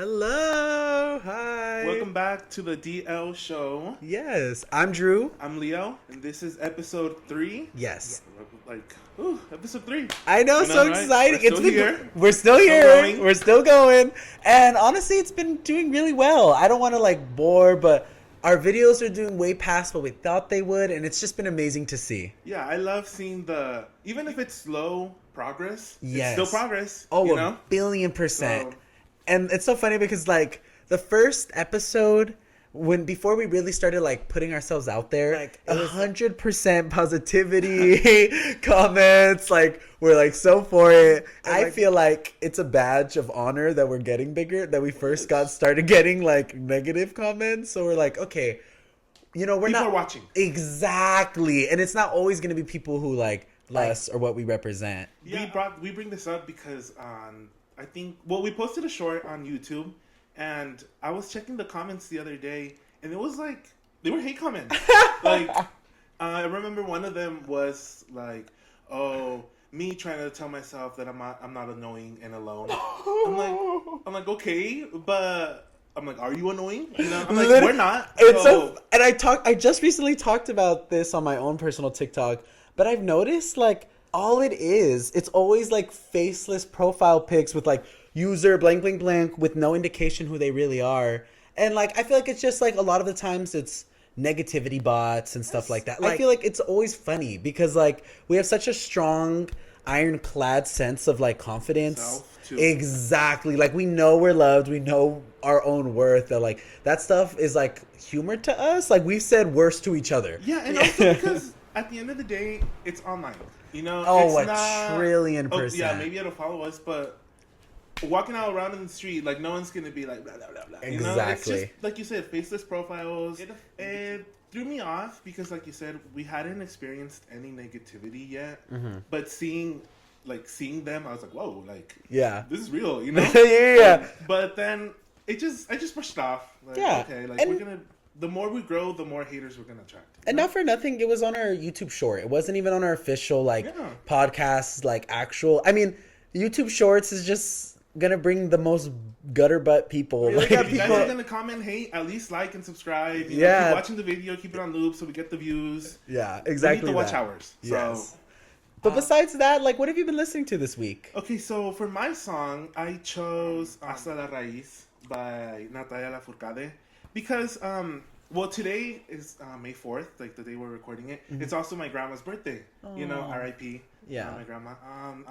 Hello. Hi. Welcome back to the DL show. Yes, I'm Drew. I'm Leo, and this is episode 3. Yes. Episode 3. I know, so right? exciting. We're still here. We're still Still here. going. We're still going. And honestly, it's been doing really well. I don't want to bore, but our videos are doing way past what we thought they would, and it's just been amazing to see. Yeah, I love seeing even if it's slow progress, Yes. it's still progress. Oh, you a know? billion%. So- And it's so funny because the first episode, before we really started putting ourselves out there, 100% positivity comments, we're so for it. I feel like it's a badge of honor that we're getting bigger, that we first started getting negative comments. So we're okay, we're People not are watching. Exactly. And it's not always going to be people who like us or what we represent. Yeah. We bring this up because we posted a short on YouTube, and I was checking the comments the other day, and it was they were hate comments. I remember one of them was "Oh, me trying to tell myself that I'm not annoying and alone." I'm like, okay, but I'm like, are you annoying? You know, I'm like, we're not. And I just recently talked about this on my own personal TikTok, but I've noticed all it is, it's always faceless profile pics with user blank blank blank with no indication who they really are. And I feel like it's just a lot of the times it's negativity bots and stuff like that. I feel like it's always funny because we have such a strong ironclad sense of confidence. Exactly. We know we're loved, we know our own worth, that stuff is humor to us. We've said worse to each other. Yeah, and also because at the end of the day, it's online. You know, it's a trillion%. Yeah, maybe it'll follow us, but walking out around in the street, no one's gonna be blah blah blah blah. Exactly. You know? It's just like you said, faceless profiles. It threw me off because, like you said, we hadn't experienced any negativity yet. Mm-hmm. But seeing them, I was like, whoa, yeah, this is real, you know? yeah. But then I just brushed it off. Okay, we're gonna. The more we grow, the more haters we're gonna attract. And not for nothing, it was on our YouTube short. It wasn't even on our official podcast, actual. I mean, YouTube Shorts is just gonna bring the most gutter butt people. If you guys are gonna comment hate, at least like and subscribe. Keep watching the video, keep it on loop so we get the views. Yeah, exactly. We need the watch hours. Yes. So, but besides that, what have you been listening to this week? Okay, so for my song, I chose Hasta la Raíz by Natalia Lafourcade because today is May 4th, the day we're recording it. Mm-hmm. It's also my grandma's birthday. Oh. You know, R.I.P. Yeah, my grandma.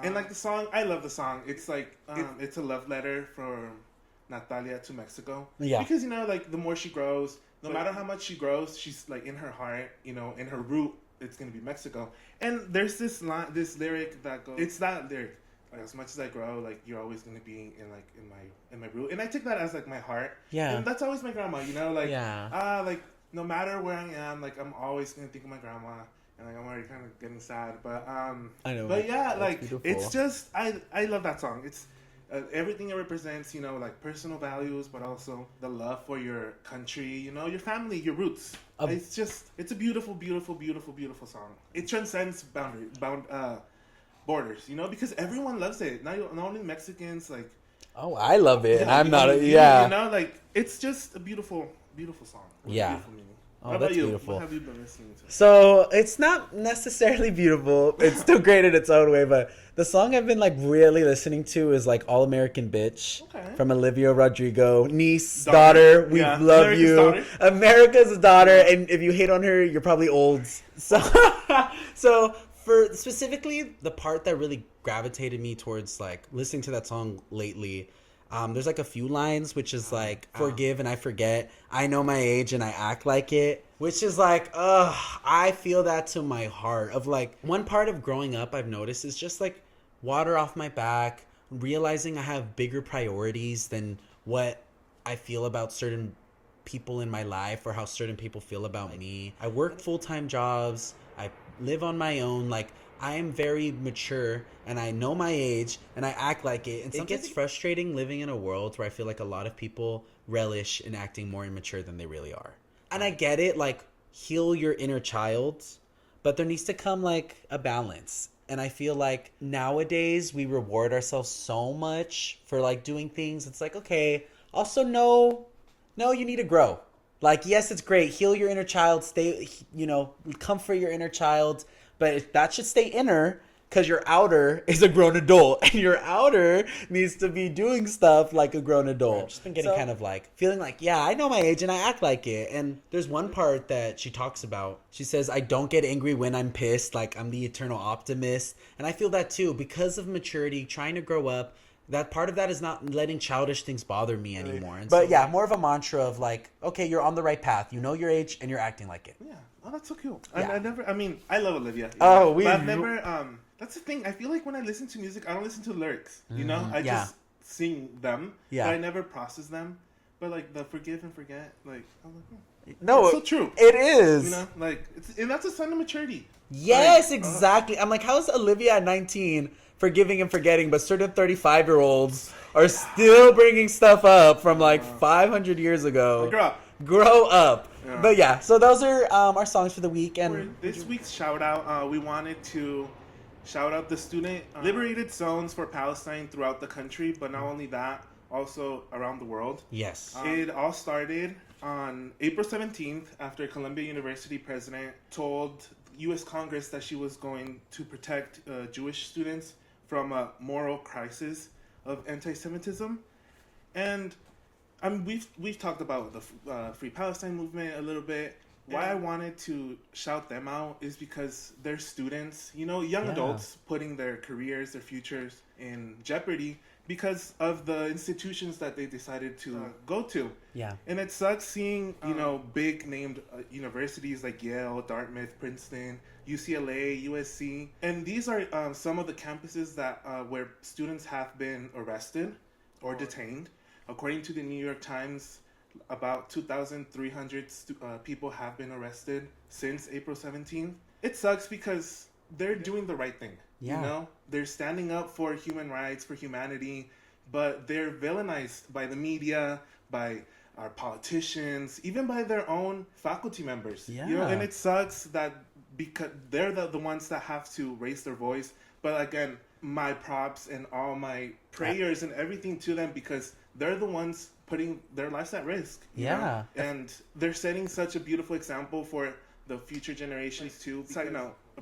And the song, I love the song. It's it's a love letter from Natalia to Mexico. Yeah. Because the more she grows, no matter how much she grows, she's in her heart, in her root, it's gonna be Mexico. And there's this lyric that goes, it's that lyric. As much as I grow, you're always gonna be in my root, and I take that as my heart. Yeah. And that's always my grandma, no matter where I am, I'm always gonna think of my grandma, and I'm already kind of getting sad, but I know. But yeah, it's just I love that song. It's everything it represents, personal values, but also the love for your country, your family, your roots. It's a beautiful, beautiful, beautiful, beautiful song. It transcends borders, because everyone loves it. Not only Mexicans, Oh, I love it. Yeah, I'm not it's just a beautiful, beautiful song. Yeah. Beautiful meaning. Oh, How that's about you? beautiful. What have you been listening to? So it's not necessarily beautiful. It's still great in its own way, but the song I've been really listening to is All American Bitch from Olivia Rodrigo, niece, daughter. We love America's you, daughter. America's daughter. And if you hate on her, you're probably old. So for specifically the part that really gravitated me towards listening to that song lately. There's a few lines, which is forgive and I forget. I know my age and I act like it. Which is I feel that to my heart. Of one part of growing up I've noticed is just water off my back. Realizing I have bigger priorities than what I feel about certain people in my life or how certain people feel about me. I work full-time jobs. I live on my own. I am very mature and I know my age and I act like it. And it gets frustrating living in a world where I feel a lot of people relish in acting more immature than they really are. And I get it, heal your inner child, but there needs to come a balance. And I feel nowadays we reward ourselves so much for doing things. It's okay, Also, no, you need to grow. Like, yes, it's great. Heal your inner child. Stay, comfort your inner child. But that should stay inner because your outer is a grown adult. And your outer needs to be doing stuff like a grown adult. I've just been getting kind of like, feeling like, yeah, I know my age and I act like it. And there's one part that she talks about. She says, I don't get angry when I'm pissed. Like, I'm the eternal optimist. And I feel that too. Because of maturity, trying to grow up, that part of that is not letting childish things bother me anymore. And but yeah, more of a mantra of like, okay, you're on the right path. You know your age and you're acting like it. Yeah. Oh, that's so cool. Yeah. I love Olivia. Oh, I've never, that's the thing. I feel like when I listen to music, I don't listen to lyrics. You know? I just sing them. Yeah. But I never process them. But like the forgive and forget, like, I'm like, no, it's so true. It is. You know? Like, and that's a sign of maturity. Yes, like, exactly. I'm like, how's Olivia at 19 forgiving and forgetting, but certain 35-year-olds are still bringing stuff up from like 500 years ago. Grow up. Yeah. But yeah, so those are our songs for the week. And for this week's shout out, we wanted to shout out the student liberated zones for Palestine throughout the country, but not only that, also around the world. Yes. It all started on April 17th after Columbia University president told U.S. Congress that she was going to protect Jewish students from a moral crisis of anti-Semitism. And we've talked about the Free Palestine movement a little bit. Why I wanted to shout them out is because they're students, young adults putting their careers, their futures in jeopardy because of the institutions that they decided to go to. Yeah. And it sucks seeing, big named universities like Yale, Dartmouth, Princeton, UCLA, USC. And these are some of the campuses that where students have been arrested or detained. According to the New York Times, about 2,300 people have been arrested since April 17th. It sucks because they're doing the right thing. Yeah. They're standing up for human rights, for humanity, but they're villainized by the media, by our politicians, even by their own faculty members. Yeah. And it sucks that because they're the ones that have to raise their voice. But again, my props and all my prayers and everything to them because they're the ones putting their lives at risk. Yeah. And they're setting such a beautiful example for the future generations too.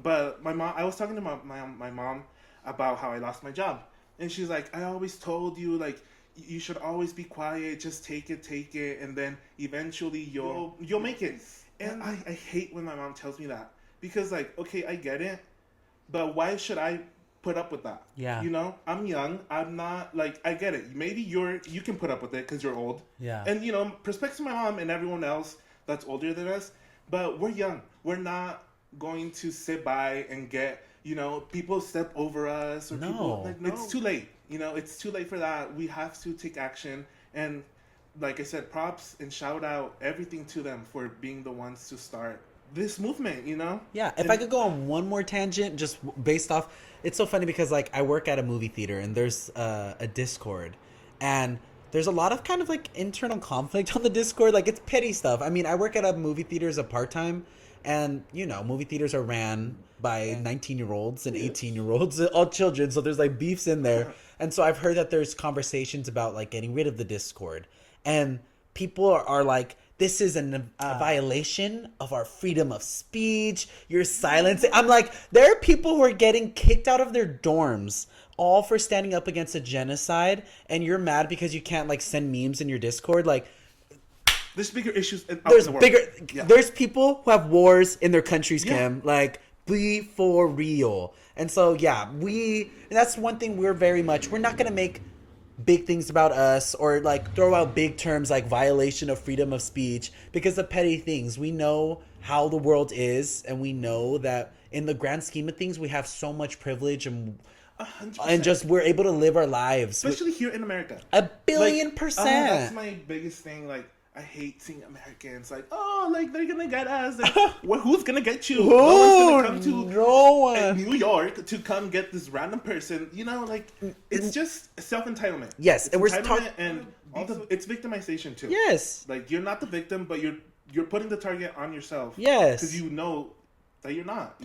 But my mom, I was talking to my mom about how I lost my job. And she's like, I always told you, like, you should always be quiet, just take it, and then eventually you'll make it. And I hate when my mom tells me that. Because, like, okay, I get it, but why should I put up with that? Yeah. I'm young. I'm not, like, I get it. Maybe you can put up with it because you're old. Yeah. And, respect to my mom and everyone else that's older than us, but we're young. We're not going to sit by and get, people step over us or people. Like, no. It's too late. It's too late for that. We have to take action. And like I said, props and shout out everything to them for being the ones to start this movement, Yeah, if I could go on one more tangent, just based off, it's so funny because like I work at a movie theater and there's a Discord, and there's a lot of kind of like internal conflict on the Discord. Like it's petty stuff. I mean, I work at a movie theater as a part-time, and movie theaters are ran by 19-year-olds and 18-year-olds, all children. So there's like beefs in there, and so I've heard that there's conversations about like getting rid of the Discord, and people are like, this is a violation of our freedom of speech. You're silencing. I'm like, there are people who are getting kicked out of their dorms all for standing up against a genocide, and you're mad because you can't like send memes in your Discord. Like, there's bigger issues. There's people who have wars in their countries, Kim. Like, be for real. And so and that's one thing we're not gonna make big things about us or like throw out big terms like violation of freedom of speech because of petty things. We know how the world is, and we know that in the grand scheme of things we have so much privilege and 100%. just we're able to live our lives, especially here in America. 1,000,000,000%. That's my biggest thing. Like, I hate seeing Americans like, like they're gonna get us. Like, who's gonna get you? No one's gonna come to New York to come get this random person. Like, it's just self-entitlement. Yes, and we're talking, and it's victimization too. Yes, like you're not the victim, but you're putting the target on yourself. Yes, because you know that you're not.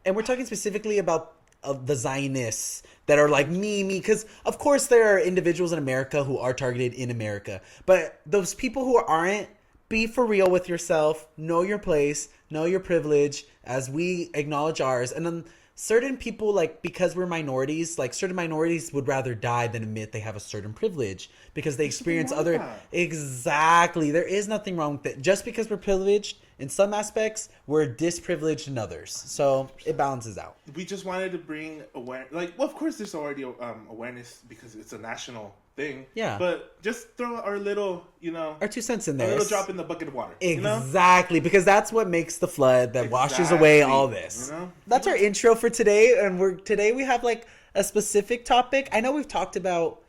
And we're talking specifically about the Zionists that are like me, because of course there are individuals in America who are targeted in America, but those people who aren't, be for real with yourself, know your place, know your privilege, as we acknowledge ours. And then certain people, like, because we're minorities, like certain minorities would rather die than admit they have a certain privilege because they experience other. Exactly. There is nothing wrong with it. Just because we're privileged in some aspects, we're disprivileged in others. So it balances out. We just wanted to bring awareness. Like, well, of course, there's already awareness because it's a national thing. Yeah. But just throw our little, our 2 cents in there. A little drop in the bucket of water. Exactly. Because that's what makes the flood that washes away all this. That's our intro for today. And today we have like a specific topic. I know we've talked about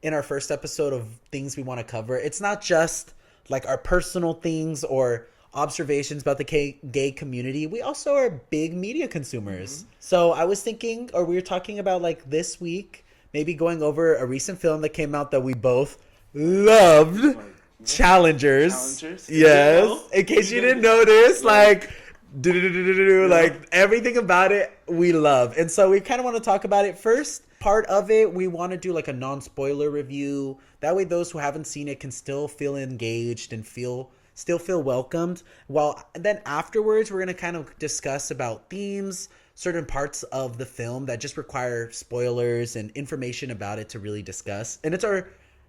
in our first episode of things we want to cover. It's not just like our personal things or observations about the gay community. We also are big media consumers. So I was thinking, or we were talking about like this week, maybe going over a recent film that came out that we both loved. Challengers. Yes. In case you didn't notice, like everything about it we love. And so we kind of want to talk about it. First part of it, we want to do like a non-spoiler review. That way those who haven't seen it can still feel engaged and still feel welcomed. Well, then afterwards, we're going to kind of discuss about themes, certain parts of the film that just require spoilers and information about it to really discuss. And it's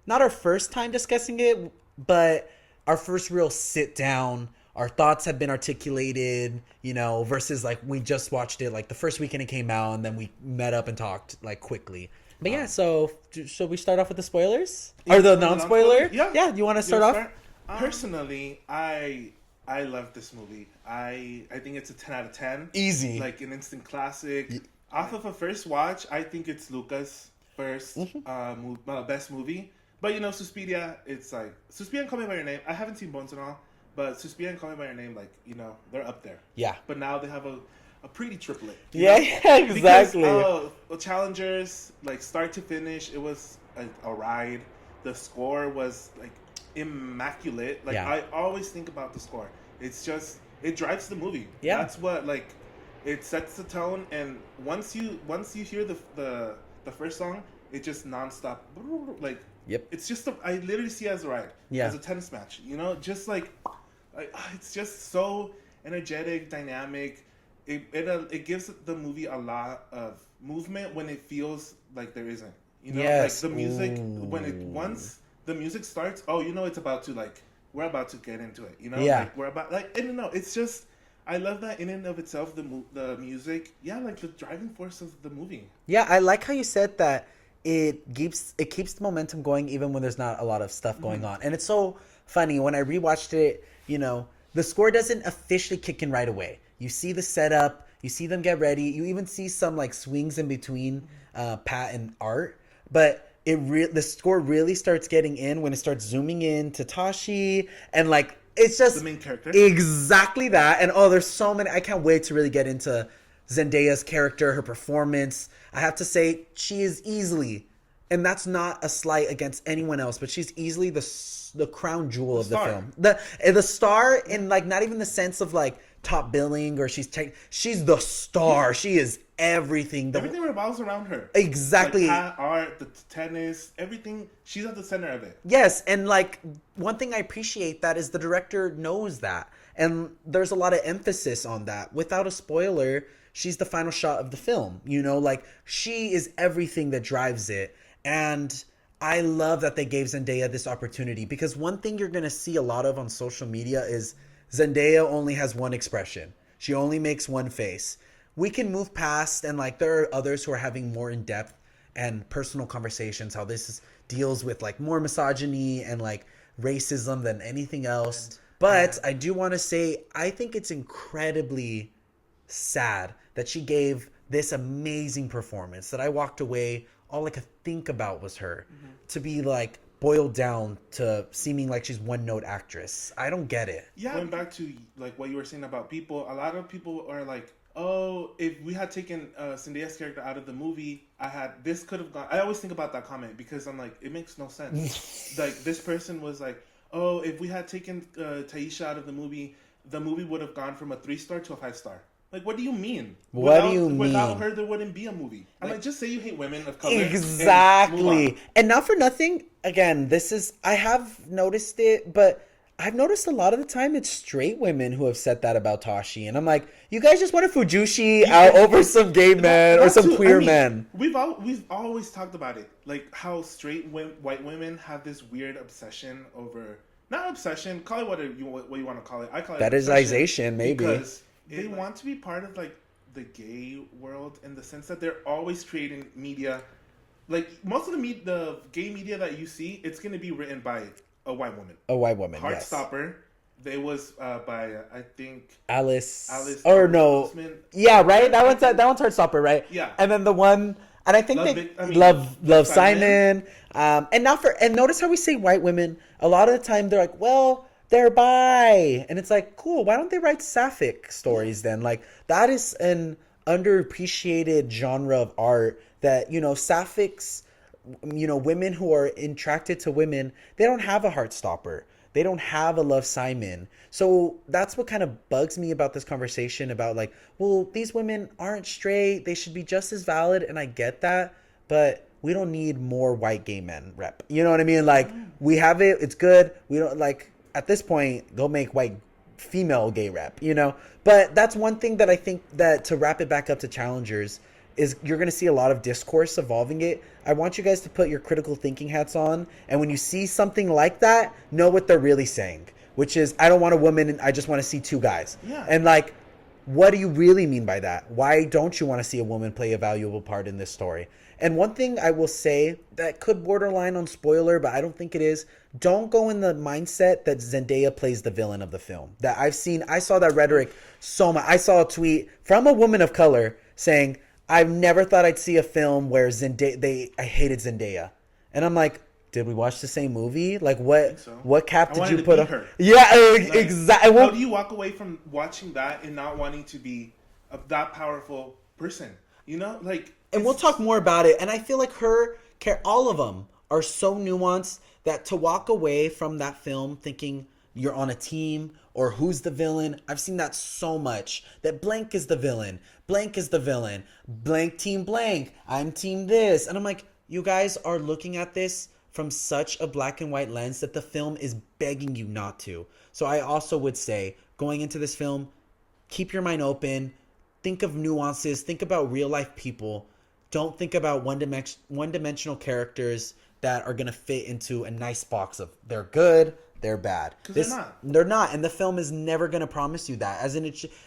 not our first time discussing it, but our first real sit down. Our thoughts have been articulated, versus like we just watched it like the first weekend it came out and then we met up and talked like quickly. But yeah, so should we start off with the spoilers? Or the non-spoiler? Yeah, you want to start off? Personally, I love this movie. I think it's a 10 out of 10. Easy. Like an instant classic. Off of a first watch, I think it's Luca's first best movie. But Suspiria, it's like Suspiria and Call Me by Your Name. I haven't seen Bones and All, but Suspiria and Call Me by Your Name, like, they're up there. Yeah. But now they have a pretty triplet. Yeah, exactly. Because Challengers, like start to finish, it was a ride. The score was like immaculate. Like I always think about the score. It's just it drives the movie. Yeah, that's what it sets the tone. And once you hear the first song, it just nonstop like. Yep. It's just I literally see it as a ride. Yeah. As a tennis match. Just like it's just so energetic, dynamic. It gives the movie a lot of movement when it feels like there isn't. Yes. Like the music once the music starts, it's about to we're about to get into it. Yeah. Like we're about I don't know. It's just I love that in and of itself. The music, like the driving force of the movie. Yeah, I like how you said that. It keeps the momentum going even when there's not a lot of stuff going on. And it's so funny when I rewatched it. The score doesn't officially kick in right away. You see the setup, you see them get ready, you even see some like swings in between Pat and Art, but the score really starts getting in when it starts zooming in to Tashi, and like it's just the main character. Exactly that. And there's so many. I can't wait to really get into Zendaya's character, her performance. I have to say she is easily, and that's not a slight against anyone else, but she's easily the crown jewel of the film. The star in like not even the sense of like top billing or she's the star. She is everything. Everything revolves around her. Exactly. Like art, the tennis, everything. She's at the center of it. Yes, and like one thing I appreciate that is the director knows that, and there's a lot of emphasis on that. Without a spoiler, she's the final shot of the film. Like she is everything that drives it, and I love that they gave Zendaya this opportunity, because one thing you're gonna see a lot of on social media is Zendaya only has one expression. She only makes one face. We can move past, and like there are others who are having more in-depth and personal conversations, how this deals with like more misogyny and like racism than anything else. But I do want to say, I think it's incredibly sad that she gave this amazing performance that I walked away, all I could think about was her, to be like boiled down to seeming like she's one note actress. I don't get it. Yeah. Going back to like what you were saying about people, a lot of people are like, oh, if we had taken Zendaya's character out of the movie, this could have gone. I always think about that comment because I'm like, it makes no sense. Like this person was like, oh, if we had taken Taisha out of the movie would have gone from a 3-star to a 5-star. Like, what do you mean? What do you Without mean? her, there wouldn't be a movie. I'm like, just say you hate women of color. Exactly. And not for nothing, again, I have noticed it, but I've noticed a lot of the time it's straight women who have said that about Tashi. And I'm like, you guys just wanted Fujoshi out over some gay men or some queer men. We've always talked about it. Like, how white women have this weird obsession over... Not obsession, call it what you want to call it. I call it fetishization, maybe. Because they want to be part of, like, the gay world in the sense that they're always creating media. Like, most of the gay media that you see, it's going to be written by a white woman. A white woman, Heartstopper. It was by, I think... Alice. Or no. Osman. Yeah, right? That one's Heartstopper, right? Yeah. And then the one... And I think Love Simon. And notice how we say white women. A lot of the time they're like, well, they're bi. And it's like, cool. Why don't they write sapphic stories then? Like, that is an underappreciated genre of art that, sapphics, women who are attracted to women, they don't have a Heartstopper. They don't have a Love Simon. So that's what kind of bugs me about this conversation about like, well, these women aren't straight. They should be just as valid. And I get that. But we don't need more white gay men rep. You know what I mean? Like, we have it. It's good. We don't like, at this point, go make white female gay rep, But that's one thing that I think that to wrap it back up to challengers is you're going to see a lot of discourse evolving it. I want you guys to put your critical thinking hats on. And when you see something like that, know what they're really saying, which is, I don't want a woman and I just want to see two guys. Yeah. And like, what do you really mean by that? Why don't you want to see a woman play a valuable part in this story? And one thing I will say that could borderline on spoiler, but I don't think it is, don't go in the mindset that Zendaya plays the villain of the film. I saw that rhetoric so much. I saw a tweet from a woman of color saying, I've never thought I'd see a film where I hated Zendaya. And I'm like, did we watch the same movie? Like, what cap did you put on her? Yeah, exactly. How do you walk away from watching that and not wanting to be that powerful person? And we'll talk more about it. And I feel like all of them are so nuanced that to walk away from that film thinking you're on a team or who's the villain. I've seen that so much, that blank is the villain. Blank is the villain. Blank team blank. I'm team this. And I'm like, you guys are looking at this from such a black and white lens that the film is begging you not to. So I also would say, going into this film, keep your mind open. Think of nuances. Think about real life people. Don't think about one-dimensional characters that are going to fit into a nice box of they're good, they're bad. Because they're not. They're not. And the film is never going to promise you that.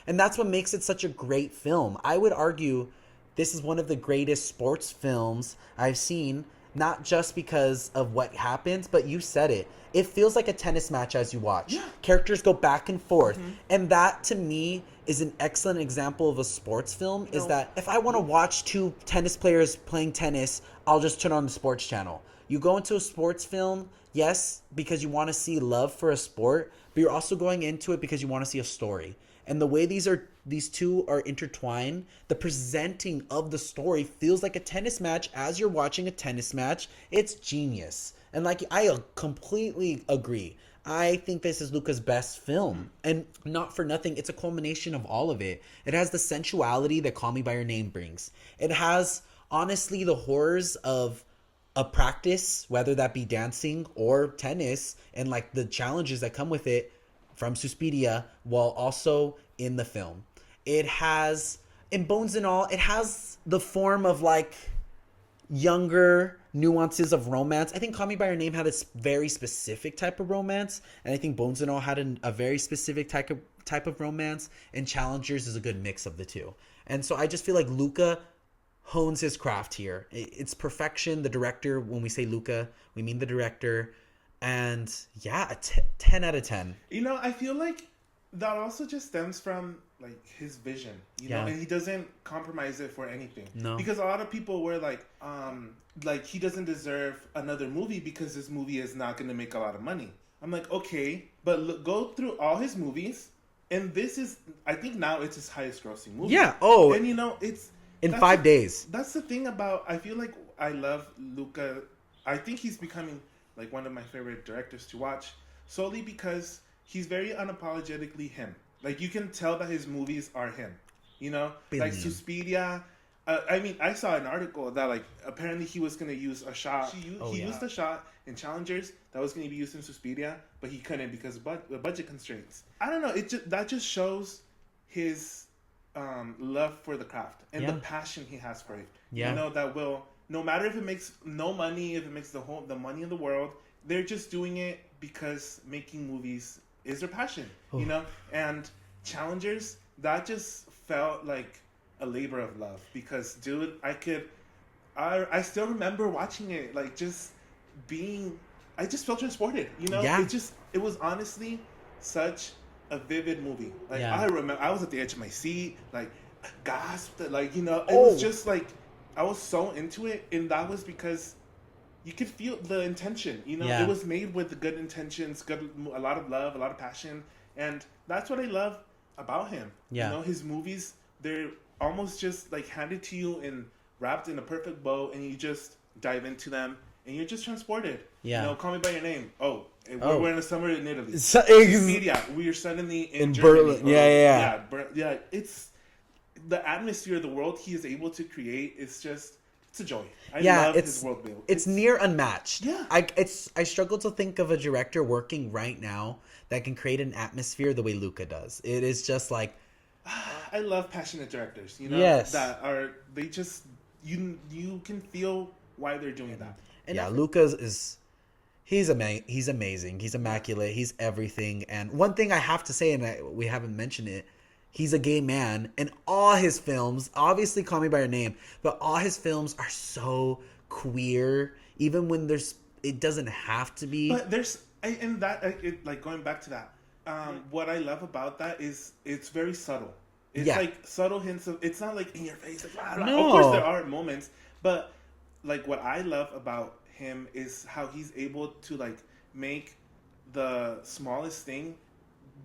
And that's what makes it such a great film. I would argue this is one of the greatest sports films I've seen, not just because of what happens, but you said it. It feels like a tennis match as you watch. Yeah. Characters go back and forth. Mm-hmm. And that, to me, is an excellent example of a sports film, is that if I want to watch two tennis players playing tennis, I'll just turn on the sports channel. You go into a sports film, yes, because you want to see love for a sport, but you're also going into it because you want to see a story. And the way these two are intertwined, the presenting of the story feels like a tennis match as you're watching a tennis match. It's genius. And like, I completely agree. I think this is Luca's best film. And not for nothing, it's a culmination of all of it. It has the sensuality that Call Me By Your Name brings. It has, honestly, the horrors of a practice, whether that be dancing or tennis, and like the challenges that come with it from Suspiria, while also in the film. It has, in Bones and All, it has the form of like younger nuances of romance. I think Call Me By Your Name had a very specific type of romance, and I think Bones and All had a very specific type of romance, and Challengers is a good mix of the two. And so I just feel like Luca hones his craft here. It's perfection. The director, when we say Luca, we mean the director. And yeah, 10 out of 10. I feel like that also just stems from like his vision, know, and he doesn't compromise it for anything. No. Because a lot of people were like he doesn't deserve another movie because this movie is not going to make a lot of money. I'm like, okay, but go through all his movies, and this is, I think now it's his highest grossing movie. Yeah. Oh. And it's in 5 days. That's the thing about, I feel like I love Luca. I think he's becoming like one of my favorite directors to watch, solely because he's very unapologetically him. Like, you can tell that his movies are him. You know, Billion. like Suspiria. I mean, I saw an article that like apparently he was gonna use a shot. He used a shot in Challengers that was gonna be used in Suspiria, but he couldn't because of budget constraints. I don't know. That just shows his love for the craft and the passion he has for it. Yeah. You know, that will, no matter if it makes no money, if it makes the money in the world, they're just doing it because making movies is their passion. You know, and Challengers, that just felt like a labor of love because, dude, I still remember watching it, like I just felt transported. You know, it was honestly such a vivid movie. Like I remember, I was at the edge of my seat, like gasped, like, you know, it was just like I was so into it, and that was because you could feel the intention. You know, it was made with good intentions, a lot of love, a lot of passion, and that's what I love about him. You know, his movies, they're almost just like handed to you and wrapped in a perfect bow, and you just dive into them, and you're just transported. You know, Call Me by Your Name. We're in the summer in Italy. We are suddenly in Berlin. Yeah. It's the atmosphere, the world he is able to create is just, it's a joy. I love his world build. It's near unmatched. Yeah. I struggle to think of a director working right now that can create an atmosphere the way Luca does. It is just like, I love passionate directors, you know, that are, they just, you can feel why they're doing that. And Luca he's amazing. He's immaculate. He's everything. And one thing I have to say, and we haven't mentioned it, he's a gay man, and all his films, obviously Call Me by Your Name, but all his films are so queer, even when it doesn't have to be. But like going back to that, what I love about that is it's very subtle. It's like subtle hints of, it's not like in your face. Like, no. Of course there are moments, but like what I love about him is how he's able to like make the smallest thing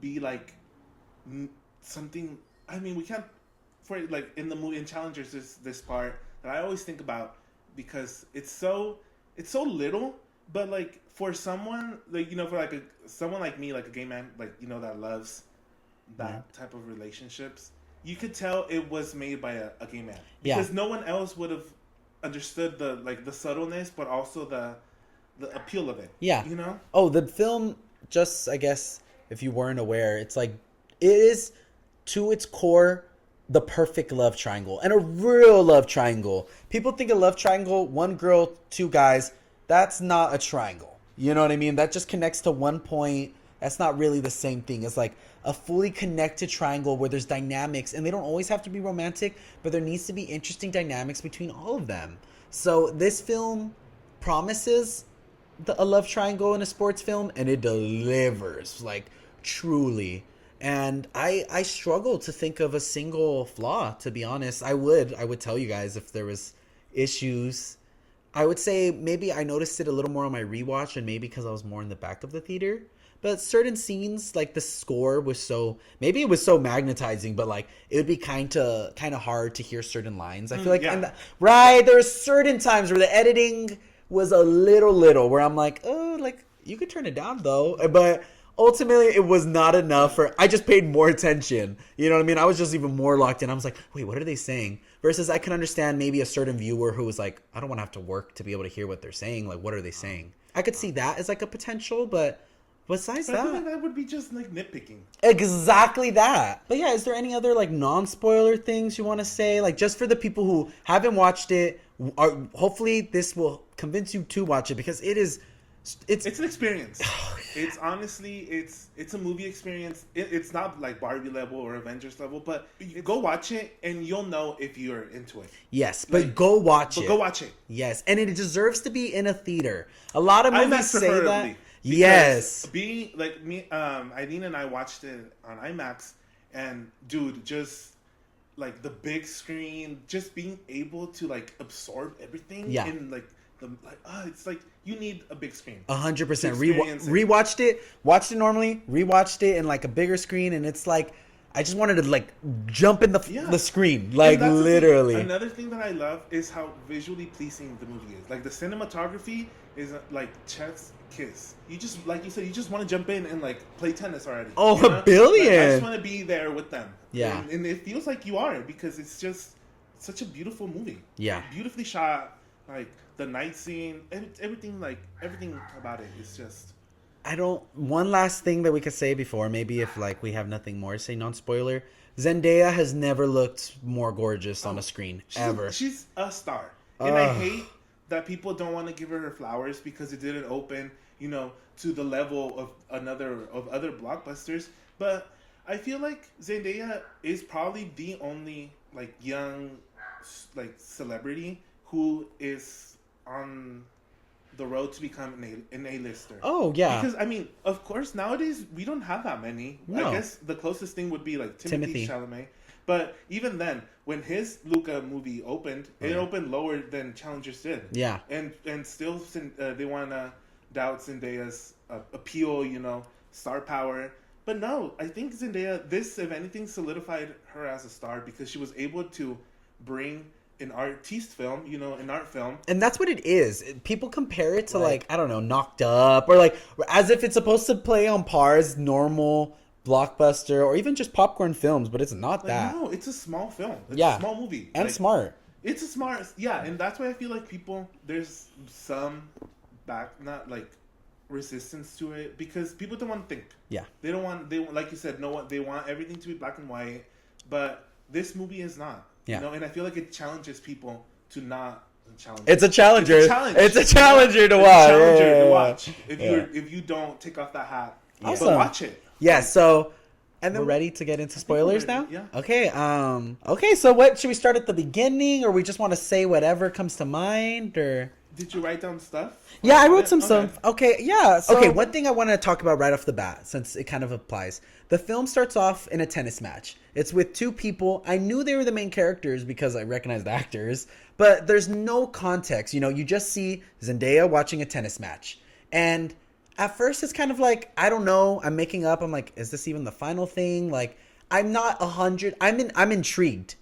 be like something. I mean, we can't, for like in the movie in Challengers, there's this part that I always think about because it's so little, but like for someone like, you know, for like someone like me, like a gay man, like, you know, that loves that type of relationships, you could tell it was made by a gay man because no one else would have understood the subtleness, but also the appeal of it. Yeah, you know. Oh, the film, just I guess if you weren't aware, it's like it is to its core the perfect love triangle, and a real love triangle. People think a love triangle, one girl, two guys. That's not a triangle. You know what I mean? That just connects to one point. That's not really the same thing. It's like a fully connected triangle where there's dynamics, and they don't always have to be romantic, but there needs to be interesting dynamics between all of them. So this film promises a love triangle in a sports film, and it delivers, like, truly. And I struggle to think of a single flaw, to be honest. I would tell you guys if there was issues. I would say maybe I noticed it a little more on my rewatch, and maybe because I was more in the back of the theater. But certain scenes, like the score was so, maybe it was so magnetizing, but like it would be kind of hard to hear certain lines. I feel like, there are certain times where the editing was a little where I'm like, oh, like you could turn it down though. But ultimately it was not enough I just paid more attention. You know what I mean? I was just even more locked in. I was like, wait, what are they saying? Versus I can understand maybe a certain viewer who was like, I don't want to have to work to be able to hear what they're saying. Like, what are they saying? I could see that as like a potential, but besides that, I feel like that would be just like nitpicking. Exactly that. But yeah, is there any other like non-spoiler things you want to say? Like just for the people who haven't watched it, hopefully this will convince you to watch it because it's an experience. It's honestly, it's a movie experience. It's not like Barbie level or Avengers level, but go watch it and you'll know if you're into it. Yes, but go watch it. Go watch it. Yes, and it deserves to be in a theater. A lot of movies say that. Yes. Being like me, Aylin and I watched it on IMAX, and dude, just like the big screen, just being able to like absorb everything in like it's like you need a big screen. 100%. Rewatched it, watched it normally, rewatched it in like a bigger screen, and it's like I just wanted to like jump in the screen, like literally. Another thing that I love is how visually pleasing the movie is. Like the cinematography is like chef's kiss. You just, like you said, you just want to jump in and like play tennis already. Oh, you know? a billion! Like, I just want to be there with them. Yeah, and it feels like you are, because it's just such a beautiful movie. Yeah, like, beautifully shot. Like the night scene, everything about it is just. One last thing that we could say before, maybe if like we have nothing more to say, non-spoiler. Zendaya has never looked more gorgeous on a screen, ever. She's a star. And I hate that people don't want to give her flowers because it didn't open, to the level of other blockbusters. But I feel like Zendaya is probably the only like young like celebrity who is on the road to become an A-lister. Oh, yeah. Because, I mean, of course, nowadays, we don't have that many. No. I guess the closest thing would be, like, Timothy Chalamet. But even then, when his Luca movie opened, it opened lower than Challengers did. Yeah. And still, they want to doubt Zendaya's appeal, star power. But no, I think Zendaya, this, if anything, solidified her as a star because she was able to bring an artiste film, an art film. And that's what it is. People compare it to, like, I don't know, Knocked Up, or, like, as if it's supposed to play on par as normal blockbuster, or even just popcorn films, but it's not that. No, it's a small film. It's a small movie. And smart. It's a smart, and that's why I feel like there's some resistance to it, because people don't want to think. Yeah. They like you said, they want everything to be black and white, but this movie is not. Yeah. And I feel like it challenges people to not challenge. It's a challenger. It's a challenger to watch. If you don't take off that hat, awesome. But watch it. Yeah. So, and then we're ready to get into spoilers now. Yeah. Okay. Okay. So, what should we start at the beginning, or we just want to say whatever comes to mind, or? Did you write down stuff? Yeah, I wrote some stuff. Okay, yeah. So, okay, one thing I want to talk about right off the bat, since it kind of applies. The film starts off in a tennis match. It's with two people. I knew they were the main characters because I recognized the actors, but there's no context. You just see Zendaya watching a tennis match. And at first it's kind of like, I don't know, I'm making up. I'm like, is this even the final thing? Like, I'm not 100. I'm intrigued,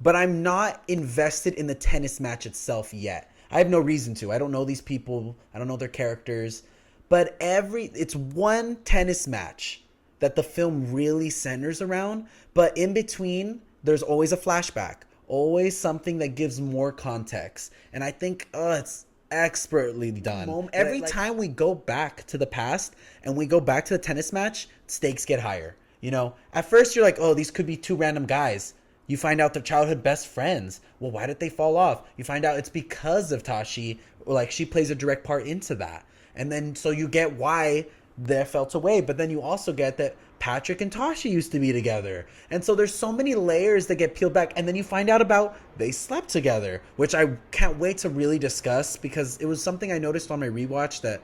but I'm not invested in the tennis match itself yet. I have no reason to. I don't know these people. I don't know their characters. But it's one tennis match that the film really centers around. But in between, there's always a flashback. Always something that gives more context. And I think, it's expertly done. Every time we go back to the past and we go back to the tennis match, stakes get higher. At first you're like, oh, these could be two random guys. You find out they're childhood best friends. Well, why did they fall off? You find out it's because of Tashi. Like, she plays a direct part into that. And then, so you get why they felt away. But then you also get that Patrick and Tashi used to be together. And so there's so many layers that get peeled back. And then you find out about they slept together, which I can't wait to really discuss, because it was something I noticed on my rewatch that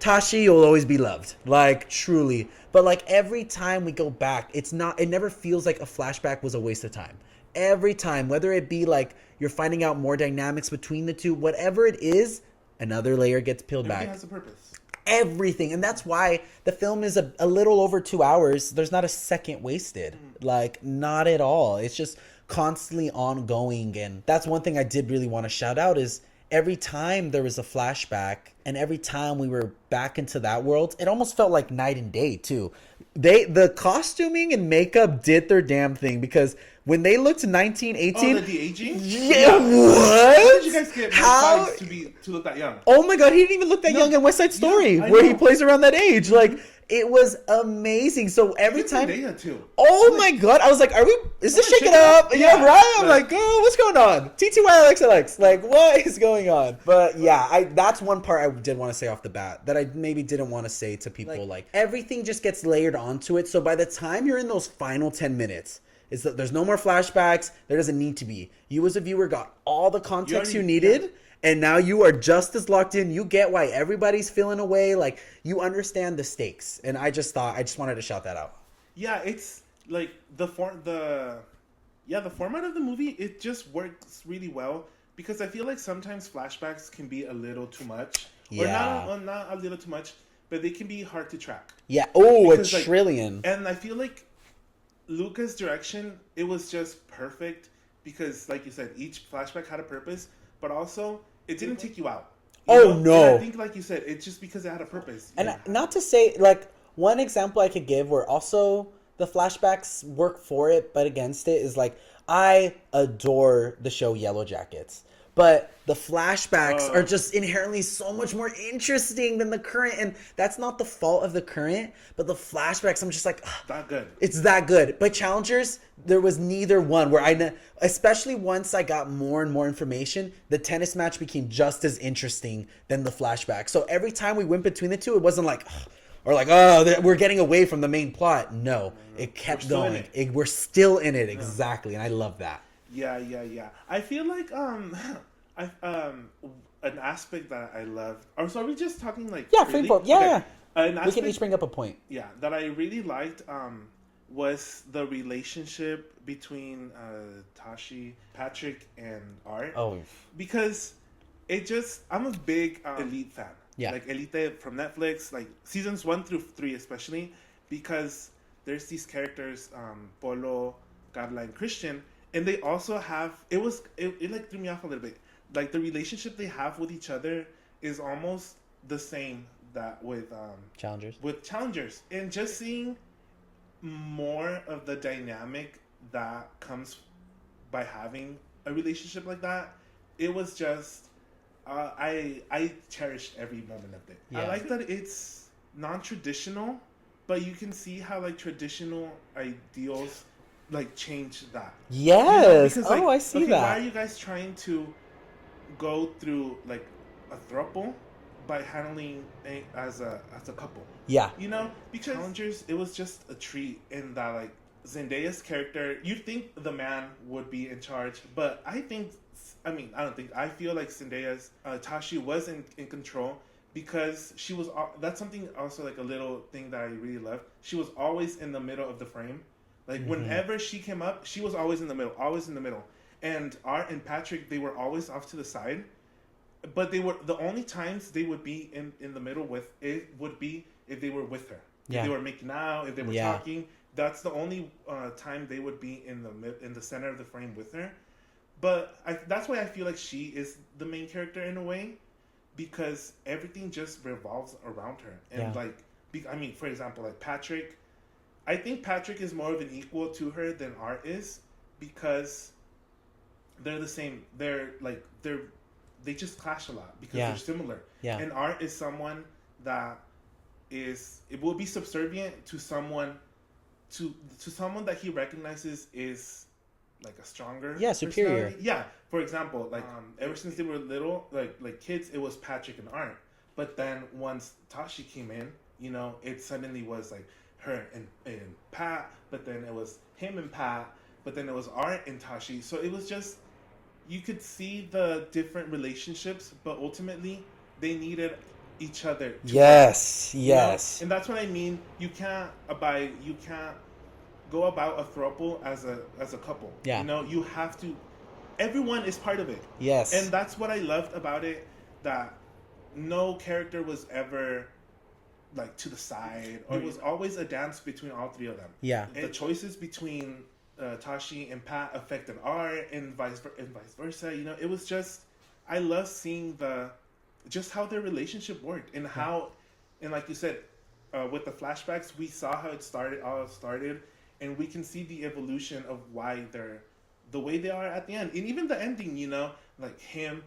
Tashi will always be loved, like, truly. But, like, every time we go back, it never feels like a flashback was a waste of time. Every time, whether it be, like, you're finding out more dynamics between the two, whatever it is, another layer gets peeled back. Everything has a purpose. Everything. And that's why the film is a little over 2 hours. There's not a second wasted. Like, not at all. It's just constantly ongoing. And that's one thing I did really want to shout out is, every time there was a flashback and every time we were back into that world, it almost felt like night and day too. The costuming and makeup did their damn thing, because when they looked 1918, the de-aging? Yeah, what? How did you guys get How to look that young? Oh my god, he didn't even look that young in West Side Story, where he plays around that age. Like, it was amazing. So every time, too. Oh my god, I was like, is this Shake It Up? Yeah, right? I'm like, oh, what's going on? TTYLXLX. Like, what is going on? But yeah, that's one part I did want to say off the bat that I maybe didn't want to say to people. Like everything just gets layered onto it. So by the time you're in those final 10 minutes, there's no more flashbacks. There doesn't need to be. You as a viewer got all the context you needed. Yeah. And now you are just as locked in. You get why everybody's feeling away. Like, you understand the stakes. And I just wanted to shout that out. Yeah, it's like the format of the movie, it just works really well, because I feel like sometimes flashbacks can be a little too much. Yeah. Or not a little too much, but they can be hard to track. Yeah. Oh, because, a trillion. And I feel like Luca's direction, it was just perfect because, like you said, each flashback had a purpose, but also it didn't take you out. No. And I think, like you said, it's just because it had a purpose. And not to say, like, one example I could give where also the flashbacks work for it but against it is, like, I adore the show Yellow Jackets. But the flashbacks are just inherently so much more interesting than the current. And that's not the fault of the current. But the flashbacks, I'm just like, that good. It's that good. But Challengers, there was neither one where especially once I got more and more information, the tennis match became just as interesting than the flashback. So every time we went between the two, it wasn't like, we're getting away from the main plot. No, it kept going. We're still in it. Exactly. And I love that. Yeah. I feel like an aspect that I love. Or so are we just talking like? Yeah, free form. Yeah. Okay. We can each bring up a point. Yeah, that I really liked was the relationship between Tashi, Patrick, and Art. Oh, because I'm a big Elite fan. Yeah, like Elite from Netflix, like seasons 1 through 3 especially, because there's these characters, Polo, Carla, and Christian. And they also have it like threw me off a little bit. Like the relationship they have with each other is almost the same that with Challengers. And just seeing more of the dynamic that comes by having a relationship like that, it was just I cherished every moment of it. Yeah. I like that it's non-traditional, but you can see how like traditional ideals like change that. Yes. Because, like, I see that. Why are you guys trying to go through like a throuple by handling as a couple? Yeah. Because Challengers, it was just a treat in that like Zendaya's character, you'd think the man would be in charge, but I feel like Zendaya's Tashi was in control because she was, that's something also like a little thing that I really loved. She was always in the middle of the frame. Like, whenever she came up, she was always in the middle. And Art and Patrick, they were always off to the side. But they were, the only times they would be in the middle with it would be if they were with her. Yeah. If they were making out, if they were talking. That's the only time they would be in the center of the frame with her. But that's why I feel like she is the main character in a way. Because everything just revolves around her. And for example, like Patrick... I think Patrick is more of an equal to her than Art is because they're the same. They just clash a lot because they're similar. Yeah. And Art is someone that it will be subservient to someone that he recognizes is like a stronger superior. Yeah. For example, like ever since they were little, like kids, it was Patrick and Art. But then once Tashi came in, it suddenly was like her and Pat, but then it was him and Pat, but then it was Art and Tashi. So it was just, you could see the different relationships, but ultimately they needed each other. Yes. And that's what I mean. You can't go about a throuple as a couple. Yeah. You have to. Everyone is part of it. Yes. And that's what I loved about it. That no character was ever like to the side, or it was always a dance between all three of them. Yeah. And the choices between Tashi and Pat affected Art, and vice versa. It was just, I love seeing just how their relationship worked, and how, and like you said, with the flashbacks, we saw how it started, and we can see the evolution of why they're the way they are at the end, and even the ending. Like him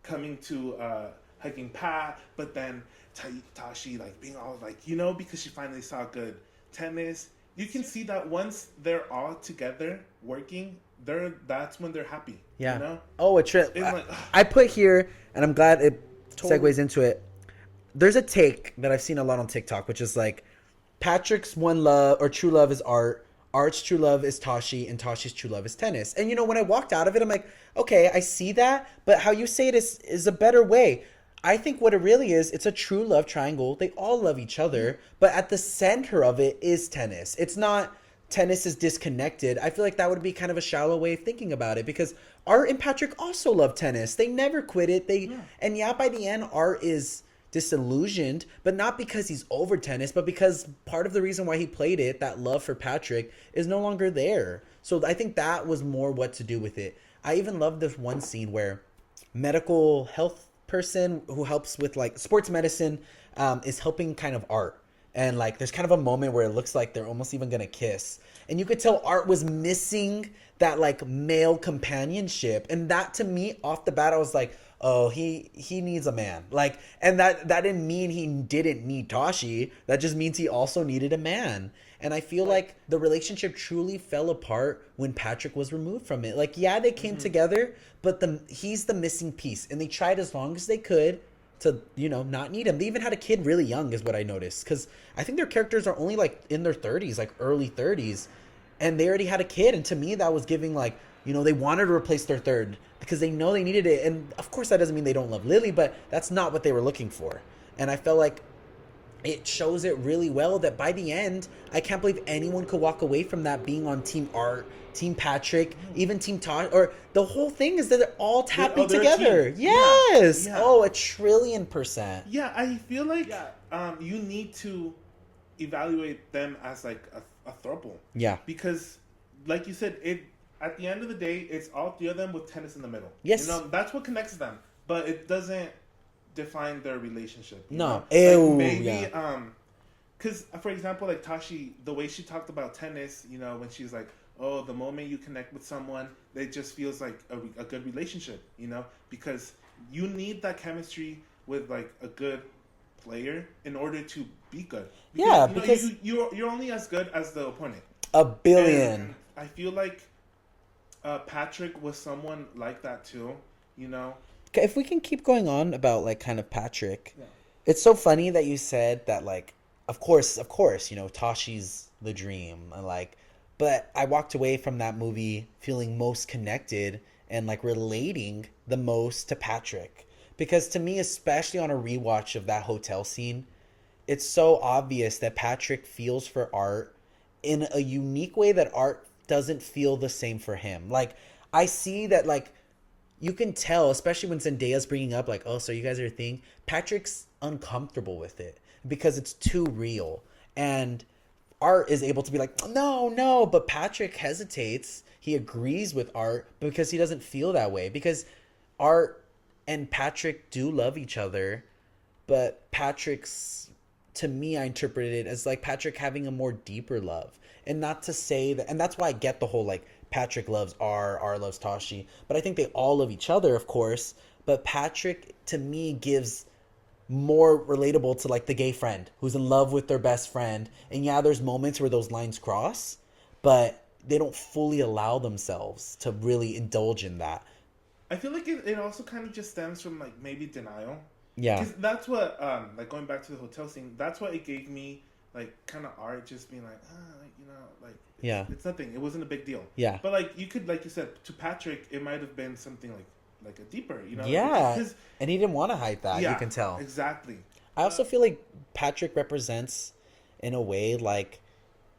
coming to hugging Pat, but then Tashi like being all like, because she finally saw good tennis. You can see that once they're all together working, that's when they're happy. Yeah. Oh, a trip. I put here, and I'm glad it segues into it. There's a take that I've seen a lot on TikTok, which is like Patrick's one love or true love is Art. Art's true love is Tashi, and Tashi's true love is tennis. And when I walked out of it, I'm like, okay, I see that, but how you say it is a better way. I think what it really is, it's a true love triangle. They all love each other, but at the center of it is tennis. It's not tennis is disconnected. I feel like that would be kind of a shallow way of thinking about it, because Art and Patrick also love tennis. They never quit it. And by the end, Art is disillusioned, but not because he's over tennis, but because part of the reason why he played it, that love for Patrick, is no longer there. So I think that was more what to do with it. I even love this one scene where medical health person who helps with like sports medicine is helping kind of Art. And like there's kind of a moment where it looks like they're almost even gonna kiss. And you could tell Art was missing that like male companionship. And that to me, off the bat, I was like, oh, he needs a man. Like, and that didn't mean he didn't need Tashi. That just means he also needed a man. And I feel like the relationship truly fell apart when Patrick was removed from it. Like, yeah, they came together, but he's the missing piece. And they tried as long as they could to, you know, not need him. They even had a kid really young is what I noticed. Because I think their characters are only like in their 30s, like early 30s. And they already had a kid. And to me, that was giving like, you know, they wanted to replace their third because they know they needed it. And of course, that doesn't mean they don't love Lily, but that's not what they were looking for. And I felt like it shows it really well that by the end, I can't believe anyone could walk away from that being on Team Art, Team Patrick, even Team Tosh. Or the whole thing is that they're all tapping together. Yes. Yeah. Oh, 1,000,000,000%. Yeah, I feel like you need to evaluate them as like a throuple. Yeah. Because, like you said, at the end of the day, it's all three of them with tennis in the middle. Yes. You know, that's what connects them. But it doesn't define their relationship. No. Like maybe, because, for example, like Tashi, the way she talked about tennis, you know, when she's like, oh, the moment you connect with someone, it just feels like a good relationship, you know? Because you need that chemistry with, like, a good player in order to be good. Because, you're only as good as the opponent. A billion. And I feel like Patrick was someone like that too, you know? If we can keep going on about like kind of Patrick, it's so funny that you said that like, of course, you know, Tashi's the dream, and like, but I walked away from that movie feeling most connected and like relating the most to Patrick, because to me, especially on a rewatch of that hotel scene, it's so obvious that Patrick feels for Art in a unique way that Art doesn't feel the same for him. Like, I see that like, you can tell, especially when Zendaya's bringing up like, oh, so you guys are a thing. Patrick's uncomfortable with it because it's too real. And Art is able to be like, no. But Patrick hesitates. He agrees with Art because he doesn't feel that way. Because Art and Patrick do love each other. But Patrick's, to me, I interpreted it as like Patrick having a more deeper love. And not to say that, and that's why I get the whole like, Patrick loves R loves Tashi. But I think they all love each other, of course. But Patrick, to me, gives more relatable to like the gay friend who's in love with their best friend. And yeah, there's moments where those lines cross, but they don't fully allow themselves to really indulge in that. I feel like it also kind of just stems from like maybe denial. Yeah. Because that's what, like going back to the hotel scene, that's what it gave me, like kind of Art just being like, you know, like, it's nothing. It wasn't a big deal. Yeah. But like you could, like you said, to Patrick, it might have been something like a deeper, you know? Yeah. And he didn't want to hide that. Yeah, you can tell. Exactly. I also feel like Patrick represents, in a way, like,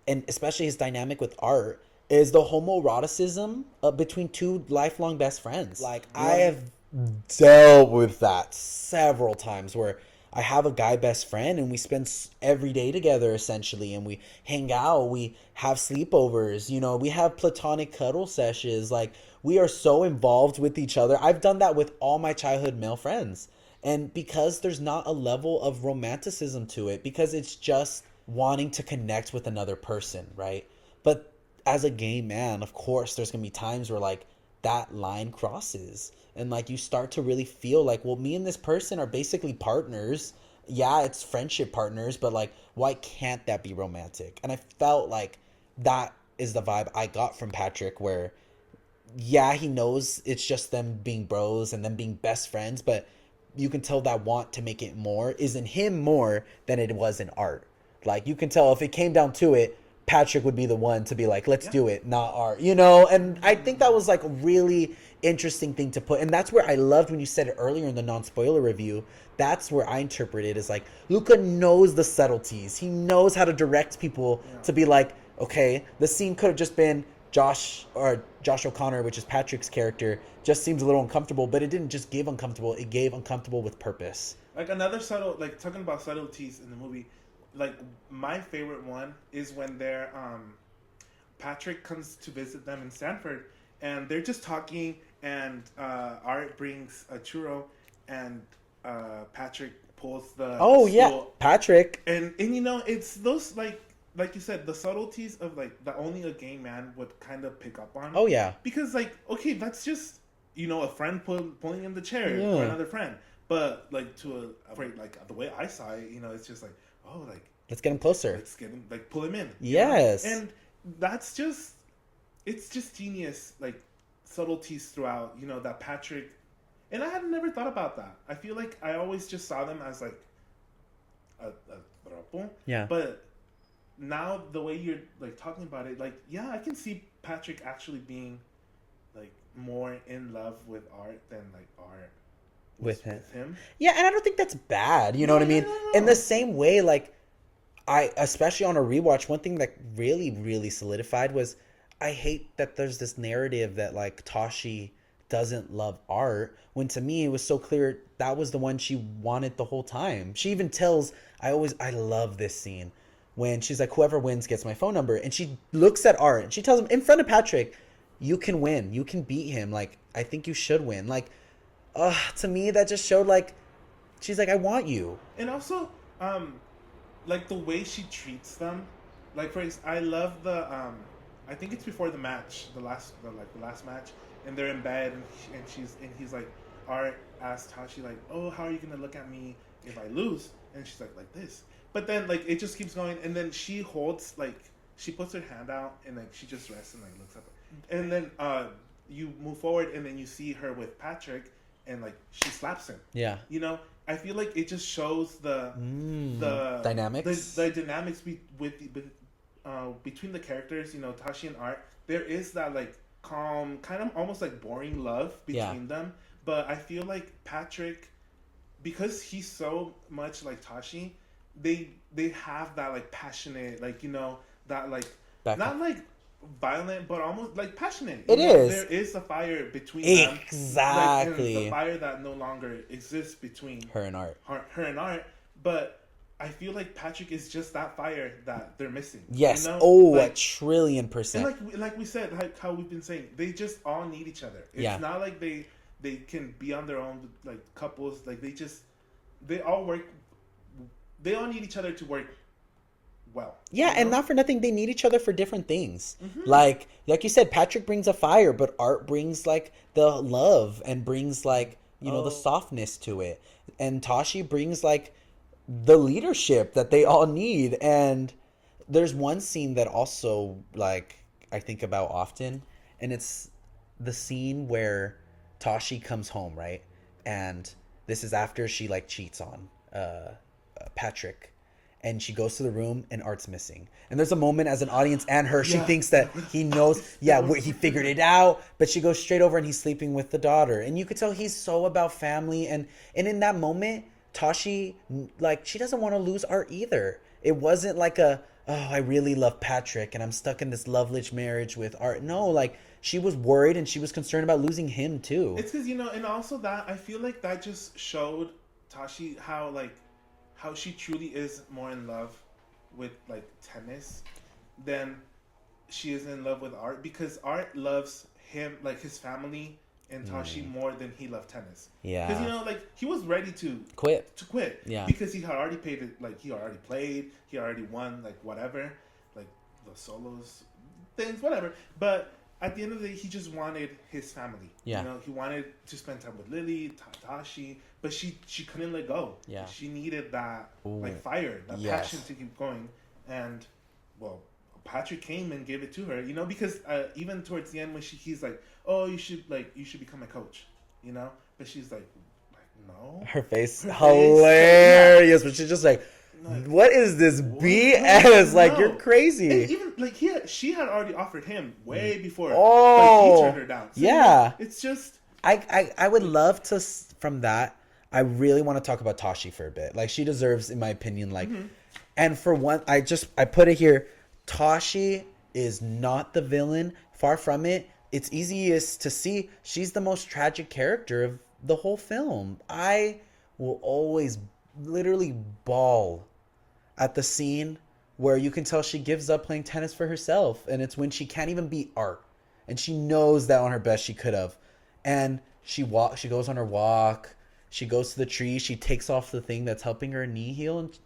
and especially his dynamic with Art, is the homoeroticism between two lifelong best friends. Like, I have dealt with that several times where I have a guy best friend and we spend every day together essentially, and we hang out, we have sleepovers, you know, we have platonic cuddle sessions. Like, we are so involved with each other. I've done that with all my childhood male friends. And because there's not a level of romanticism to it, because it's just wanting to connect with another person, right? But as a gay man, of course, there's going to be times where like that line crosses. And like you start to really feel like, well, me and this person are basically partners. Yeah, it's friendship partners, but like, why can't that be romantic? And I felt like that is the vibe I got from Patrick, where, yeah, he knows it's just them being bros and them being best friends, but you can tell that want to make it more is in him more than it was in Art. Like, you can tell if it came down to it, Patrick would be the one to be like, let's do it, not Art, you know? And I think that was like a really interesting thing to put. And that's where I loved when you said it earlier in the non-spoiler review. That's where I interpret it as like, Luca knows the subtleties. He knows how to direct people to be like, okay, the scene could have just been Josh O'Connor, which is Patrick's character, just seems a little uncomfortable, but it didn't just give uncomfortable. It gave uncomfortable with purpose. Like another subtle, like talking about subtleties in the movie, like my favorite one is when they're Patrick comes to visit them in Stanford, and they're just talking, and Art brings a churro, and Patrick pulls the stool. Patrick, and you know, it's those like you said, the subtleties of like that only a gay man would kind of pick up on. Oh yeah, because like okay, that's just a friend pulling in the chair for another friend. But like like the way I saw it, it's just like, oh, like let's get him closer. Let's get him, like, pull him in. Yes, and that's just it's just genius, like subtleties throughout. That Patrick, and I had never thought about that. I feel like I always just saw them as like a tropo. Yeah. But now the way you're like talking about it, like I can see Patrick actually being like more in love with Art than like Art. With him. Yeah, and I don't think that's bad. You know what I mean? No. In the same way, like, especially on a rewatch, one thing that really, really solidified was I hate that there's this narrative that, like, Tashi doesn't love Art, when to me it was so clear that was the one she wanted the whole time. She even tells, I love this scene, when she's like, whoever wins gets my phone number. And she looks at Art, and she tells him, in front of Patrick, you can win. You can beat him. Like, I think you should win. Like, to me, that just showed, like, she's like, I want you. And also, like, the way she treats them. Like, I love the, I think it's before the match, the last match, and they're in bed, and he's like, Art asked Tashi, like, oh, how are you going to look at me if I lose? And she's like this. But then, like, it just keeps going, and then she holds, like, she puts her hand out, and, like, she just rests and, like, looks up. And then, you move forward, and then you see her with Patrick, and like she slaps him. Yeah. I feel like it just shows the dynamics. The dynamics between the characters. Tashi and Art. There is that like calm, kind of almost like boring love between them. But I feel like Patrick, because he's so much like Tashi, they have that like passionate, like that like not like violent, but almost like passionate. It is. There is a fire between them. Exactly. Like, the fire that no longer exists between her and Art. Her and Art. But I feel like Patrick is just that fire that they're missing. Yes. Oh, like, 1,000,000,000%. And like we said, like how we've been saying, they just all need each other. It's not like they can be on their own, like couples. Like they all work. They all need each other to work well. Yeah, and not for nothing, they need each other for different things. Mm-hmm. Like you said, Patrick brings a fire, but Art brings like the love and brings like the softness to it, and Tashi brings like the leadership that they all need. And there's one scene that also like I think about often, and it's the scene where Tashi comes home, right? And this is after she like cheats on Patrick. And she goes to the room, and Art's missing. And there's a moment as an audience and her, she thinks that he knows, he figured it out. But she goes straight over, and he's sleeping with the daughter. And you could tell he's so about family. And in that moment, Tashi, like, she doesn't want to lose Art either. It wasn't like I really love Patrick, and I'm stuck in this loveless marriage with Art. No, like, she was worried, and she was concerned about losing him, too. It's because, and also that, I feel like that just showed Tashi how she truly is more in love with like tennis than she is in love with Art, because Art loves him, like his family and Tashi more than he loved tennis. Yeah. Because like he was ready to quit. Yeah. Because he had already paid it, like he already played, he already won, like whatever, like the solos, things, whatever. But at the end of the day, he just wanted his family. Yeah. He wanted to spend time with Lily, Tashi, but she couldn't let go. Yeah. She needed that like fire, that passion to keep going. And well, Patrick came and gave it to her. Because even towards the end when he's like, "Oh, you should become a coach," but she's like no. Her face hilarious, but she's just like, what is this BS? Like, no. You're crazy. And even like she had already offered him way before. Like, he turned her down. So, it's just I would love to from that. I really want to talk about Tashi for a bit. Like, she deserves, in my opinion, like, and for one, I put it here. Tashi is not the villain. Far from it. It's easiest to see she's the most tragic character of the whole film. I will always literally bawl at the scene where you can tell she gives up playing tennis for herself, and it's when she can't even beat Art, and she knows that on her best she could have, and she goes on her walk, she goes to the tree, she takes off the thing that's helping her knee heal, and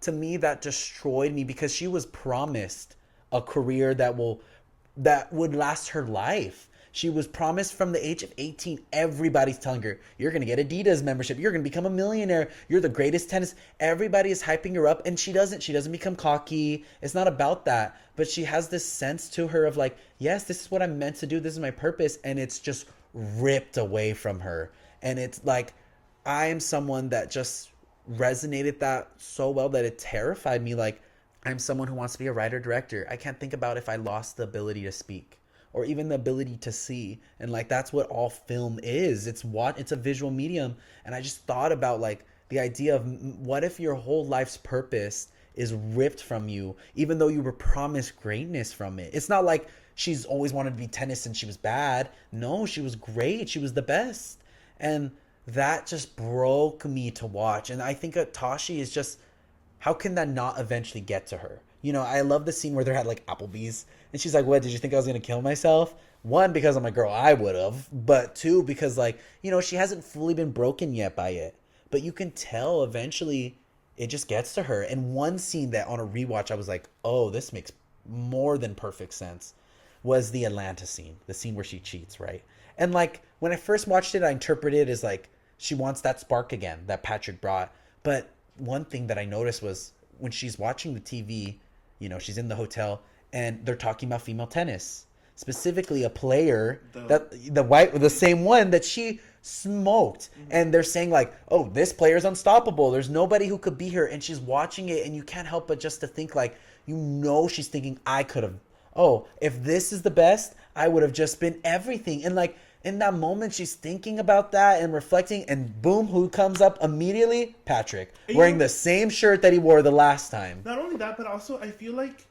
to me that destroyed me, because she was promised a career that would last her life. She was promised from the age of 18. Everybody's telling her, you're going to get Adidas membership. You're going to become a millionaire. You're the greatest tennis. Everybody is hyping her up, and she doesn't become cocky. It's not about that. But she has this sense to her of like, yes, this is what I'm meant to do. This is my purpose. And it's just ripped away from her. And it's like, I am someone that just resonated that so well that it terrified me. Like, I'm someone who wants to be a writer director. I can't think about if I lost the ability to speak or even the ability to see. And like, that's what all film is. It's a visual medium. And I just thought about like the idea of what if your whole life's purpose is ripped from you, even though you were promised greatness from it. It's not like she's always wanted to be tennis and she was bad. No, she was great. She was the best. And that just broke me to watch. And I think Tashi is just, how can that not eventually get to her? You know, I love the scene where they're at like Applebee's and she's like, what, did you think I was going to kill myself? One, because I'm like, girl, I would have. But two, because like, you know, she hasn't fully been broken yet by it. But you can tell eventually it just gets to her. And one scene that on a rewatch, I was like, oh, this makes more than perfect sense, was the Atlanta scene. The scene where she cheats, right? And like, when I first watched it, I interpreted it as like, she wants that spark again that Patrick brought. But one thing that I noticed was when she's watching the TV, you know, she's in the hotel and they're talking about female tennis, specifically a player the same one that she smoked. Mm-hmm. And they're saying like, oh, this player's unstoppable. There's nobody who could beat her. And she's watching it and you can't help but just to think like, you know, she's thinking I could have, oh, if this is the best, I would have just been everything. And like, in that moment, she's thinking about that and reflecting, and boom, who comes up immediately? Patrick, wearing the same shirt that he wore the last time. Not only that, but also I feel like,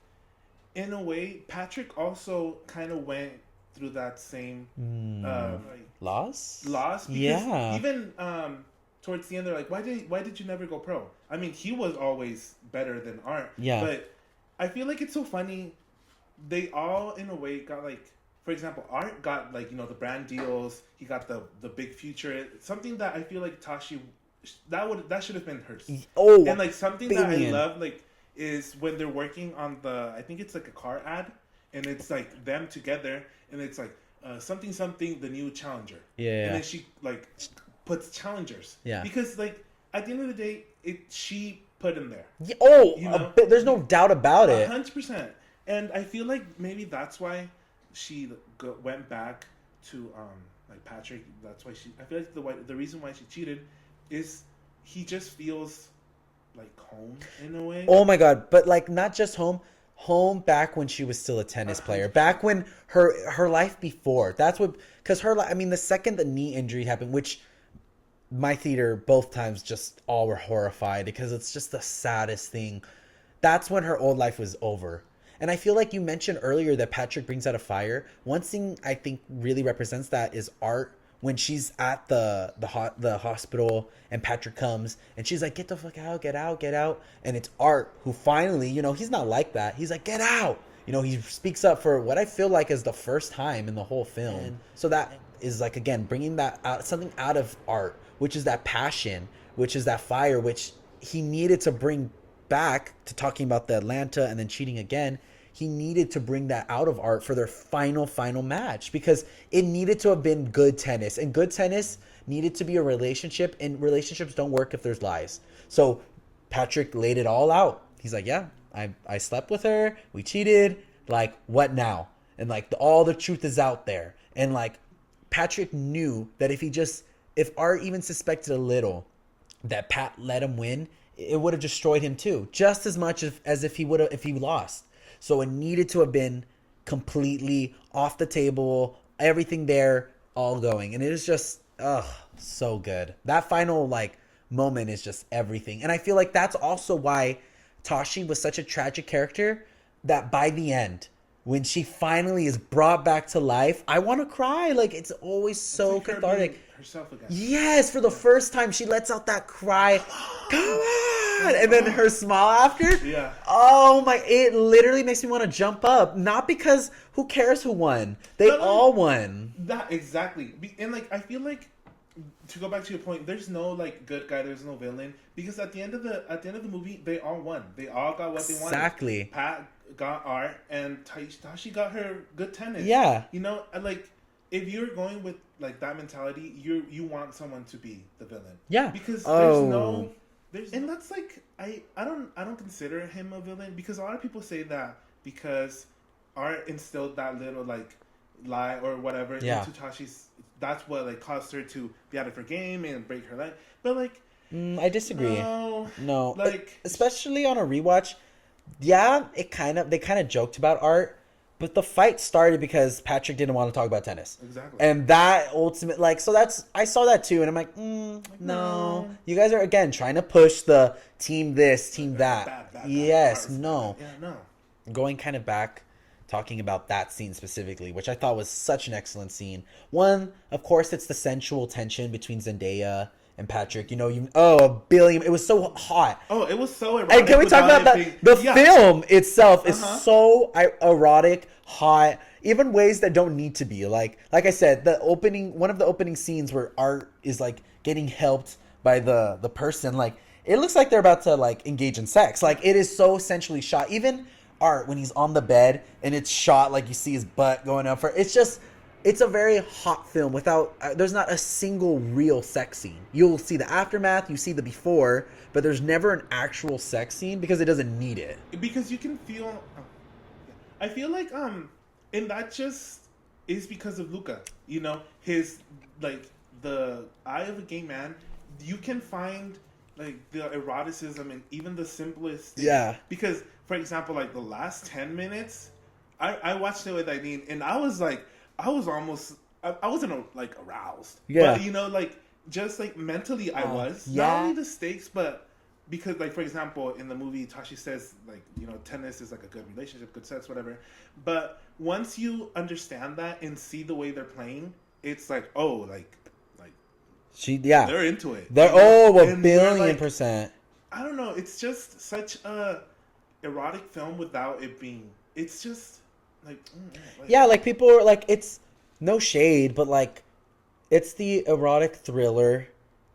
in a way, Patrick also kind of went through that same loss. Because even towards the end, they're like, why did you never go pro? I mean, he was always better than Art. Yeah. But I feel like it's so funny. They all, in a way, got like, for example, Art got like, you know, the brand deals. He got the big future. Something that I feel like Tashi, that should have been hers. Oh, and like something that I love like is when they're working on I think it's like a car ad, and it's like them together, and it's like something the new challenger. Yeah. And then she like puts challengers. Yeah. Because like at the end of the day, she put him there. Yeah, oh, you know? There's no doubt about it. 100%. And I feel like maybe that's why she went back to like Patrick. That's why I feel like the reason why she cheated is he just feels like home in a way. Oh my god! But like not just home back when she was still a tennis player. Back when her life before. That's what, because I mean, the second the knee injury happened, which my theater both times just all were horrified because it's just the saddest thing. That's when her old life was over. And I feel like you mentioned earlier that Patrick brings out a fire. One thing I think really represents that is Art, when she's at the hospital and Patrick comes and she's like, get the fuck out, get out, get out. And it's Art who finally, you know, he's not like that. He's like, get out. You know, he speaks up for what I feel like is the first time in the whole film. And so that is like, again, bringing that out, something out of Art, which is that passion, which is that fire, which he needed to bring back to talking about the Atlanta and then cheating again. He needed to bring that out of Art for their final match, because it needed to have been good tennis, and good tennis needed to be a relationship, and relationships don't work if there's lies. So Patrick laid it all out. He's like, yeah, I slept with her, we cheated, like, what now? And like all the truth is out there. And like Patrick knew that if Art even suspected a little that Pat let him win, it would have destroyed him too, just as much as if he lost. So it needed to have been completely off the table, everything there, all going. And it is just, so good. That final like moment is just everything. And I feel like that's also why Tashi was such a tragic character, that by the end, when she finally is brought back to life, I want to cry. Like, it's always so like cathartic. Herself again. Yes, for the first time, she lets out that cry. Come on! And then her smile after. Yeah. Oh my! It literally makes me want to jump up. Not because who cares who won? They all won. That exactly. And like, I feel like, to go back to your point, there's no like good guy, there's no villain, because at the end of the movie, they all won. They all got what they wanted. Exactly. Pat got art, and Tashi got her good tennis. Yeah. You know, like, if you're going with like that mentality, you want someone to be the villain. Yeah. Because and that's like, I don't consider him a villain, because a lot of people say that because art instilled that little like lie or whatever into Tashi's. That's what like caused her to be out of her game and break her leg. But like, I disagree. No, like, especially on a rewatch. Yeah, they kind of joked about art, but the fight started because Patrick didn't want to talk about tennis. Exactly. And that ultimate, like, so I saw that too, and I'm like, no, you guys are again trying to push the team this, team that. Yes, no. Yeah, no. Going kind of back, talking about that scene specifically, which I thought was such an excellent scene. One, of course, it's the sensual tension between Zendaya and Patrick. It was so hot. Oh, it was so erotic. And can we talk about that? The film itself is so erotic, hot, even ways that don't need to be. Like I said, one of the opening scenes where Art is like getting helped by the person, like it looks like they're about to like engage in sex. Like, it is so sensually shot. Even Art, when he's on the bed and it's shot like you see his butt going up for it's a very hot film without there's not a single real sex scene. You'll see the aftermath, you see the before, but there's never an actual sex scene because it doesn't need it, because you can feel I feel like and that just is because of Luca, his like the eye of a gay man. You can find like the eroticism in even the simplest things. Yeah, because for example, like the last 10 minutes, I watched it with Aylin, and I wasn't like aroused. Yeah. But like just like mentally I was. Yeah. Not only the stakes, but because like, for example, in the movie, Tashi says like, tennis is like a good relationship, good sex, whatever. But once you understand that and see the way they're playing, it's like, oh, they're into it. They're a billion like, %. I don't know. It's just such a erotic film without it being. It's just like like people are like, it's no shade, but like it's the erotic thriller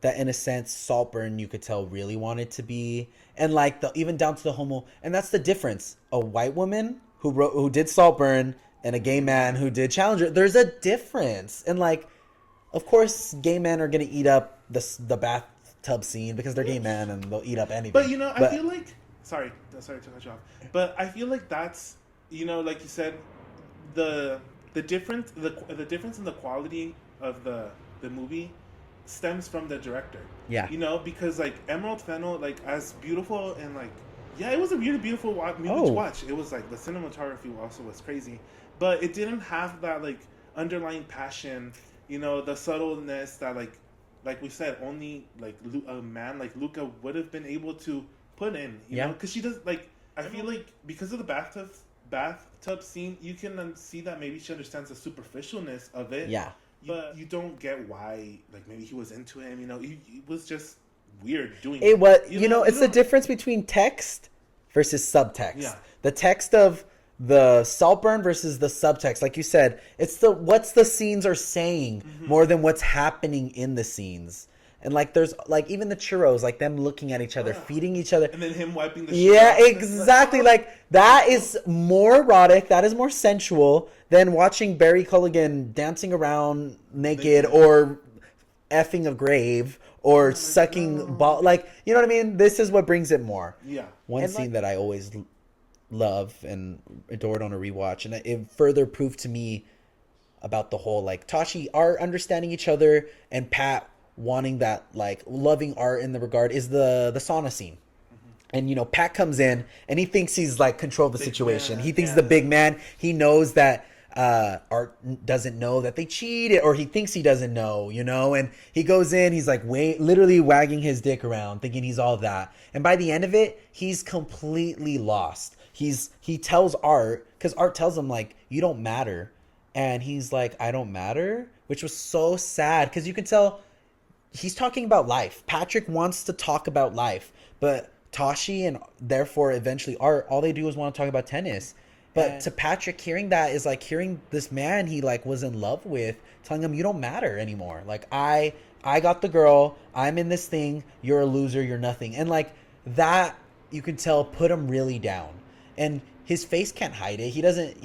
that in a sense Saltburn you could tell really wanted to be, and like even down to the homo, and that's the difference. A white woman who did Saltburn and a gay man who did Challenger. There's a difference, and like, of course, gay men are gonna eat up the bathtub scene because they're gay men and they'll eat up anything. But I feel like sorry to cut you off, but I feel like that's like you said, the difference in the quality of the movie stems from the director. Yeah. Because like Emerald Fennell, like as beautiful and like it was a really beautiful movie to watch. It was like the cinematography also was crazy, but it didn't have that like underlying passion. The subtleness that like we said, only like a man like Luca would have been able to put in. You know, because she does like. I feel like because of the bathtub scene, you can see that maybe she understands the superficialness of it. Yeah. But you don't get why, like, maybe he was into him. He was just weird doing it. It's the difference between text versus subtext. Yeah. The text of the Saltburn versus the subtext. Like you said, it's what's the scenes are saying more than what's happening in the scenes. And like there's like even the churros, like them looking at each other, feeding each other, and then him wiping the. Yeah, exactly. Like that is more erotic. That is more sensual than watching Barry Culligan dancing around naked or effing a grave or sucking ball. Like, you know what I mean? This is what brings it more. Yeah. One scene that I always love and adored on a rewatch, and it further proved to me about the whole like Tashi are understanding each other and Pat wanting that like loving art in the regard is the sauna scene. And Pat comes in and he thinks he's like control of the situation. He thinks the big man. He knows that Art doesn't know that they cheated, or he thinks he doesn't know, and he goes in, he's like literally wagging his dick around thinking he's all that, and by the end of it he's completely lost. he tells Art, because Art tells him like, you don't matter, and he's like, I don't matter, which was so sad because you can tell he's talking about life. Patrick wants to talk about life, but Tashi and therefore eventually Art, all they do is want to talk about tennis. But to Patrick, hearing that is like hearing this man he like was in love with telling him, you don't matter anymore. Like I got the girl, I'm in this thing, you're a loser, you're nothing. And like that, you can tell, put him really down. And his face can't hide it. He doesn't.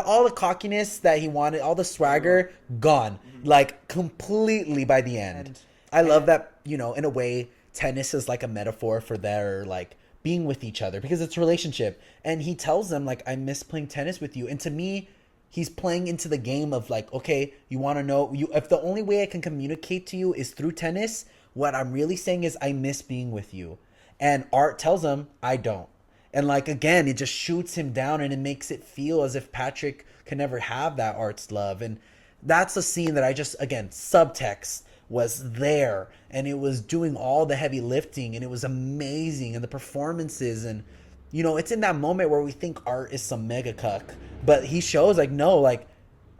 All the cockiness that he wanted, all the swagger, gone, like completely by the end. I love that. You know, in a way, tennis is like a metaphor for their like being with each other because it's a relationship. And he tells them like, I miss playing tennis with you. And to me, he's playing into the game of like, okay, you want to know you if the only way I can communicate to you is through tennis. What I'm really saying is I miss being with you. And Art tells him, I don't. And like, again, it just shoots him down and it makes it feel as if Patrick can never have that Art's love. And that's a scene that I just, again, subtext was there and it was doing all the heavy lifting and it was amazing. And the performances and, you know, it's in that moment where we think Art is some mega cuck, but he shows like, no, like,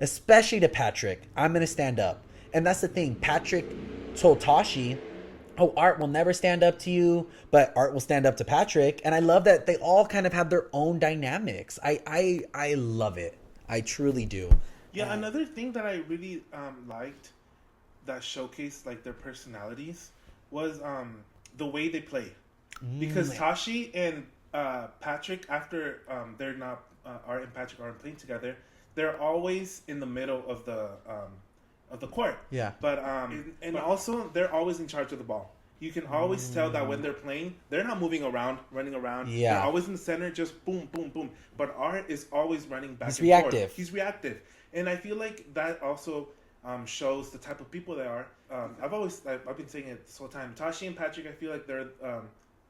especially to Patrick, I'm going to stand up. And that's the thing. Patrick told Tashi, oh, Art will never stand up to you, but Art will stand up to Patrick. And I love that they all kind of have their own dynamics. I love it. I truly do. Yeah, another thing that I really liked that showcased like their personalities was the way they play. Because Tashi and Patrick, after they're not Art and Patrick aren't playing together, they're always in the middle of the court. Yeah. But also they're always in charge of the ball. You can always tell that when they're playing, they're not moving around, running around. Yeah. They're always in the center, just boom, boom, boom. But Art is always running back He's and reactive. forth. He's reactive. And I feel like that also shows the type of people they are. I've been saying it this whole time. Tashi and Patrick, I feel like they're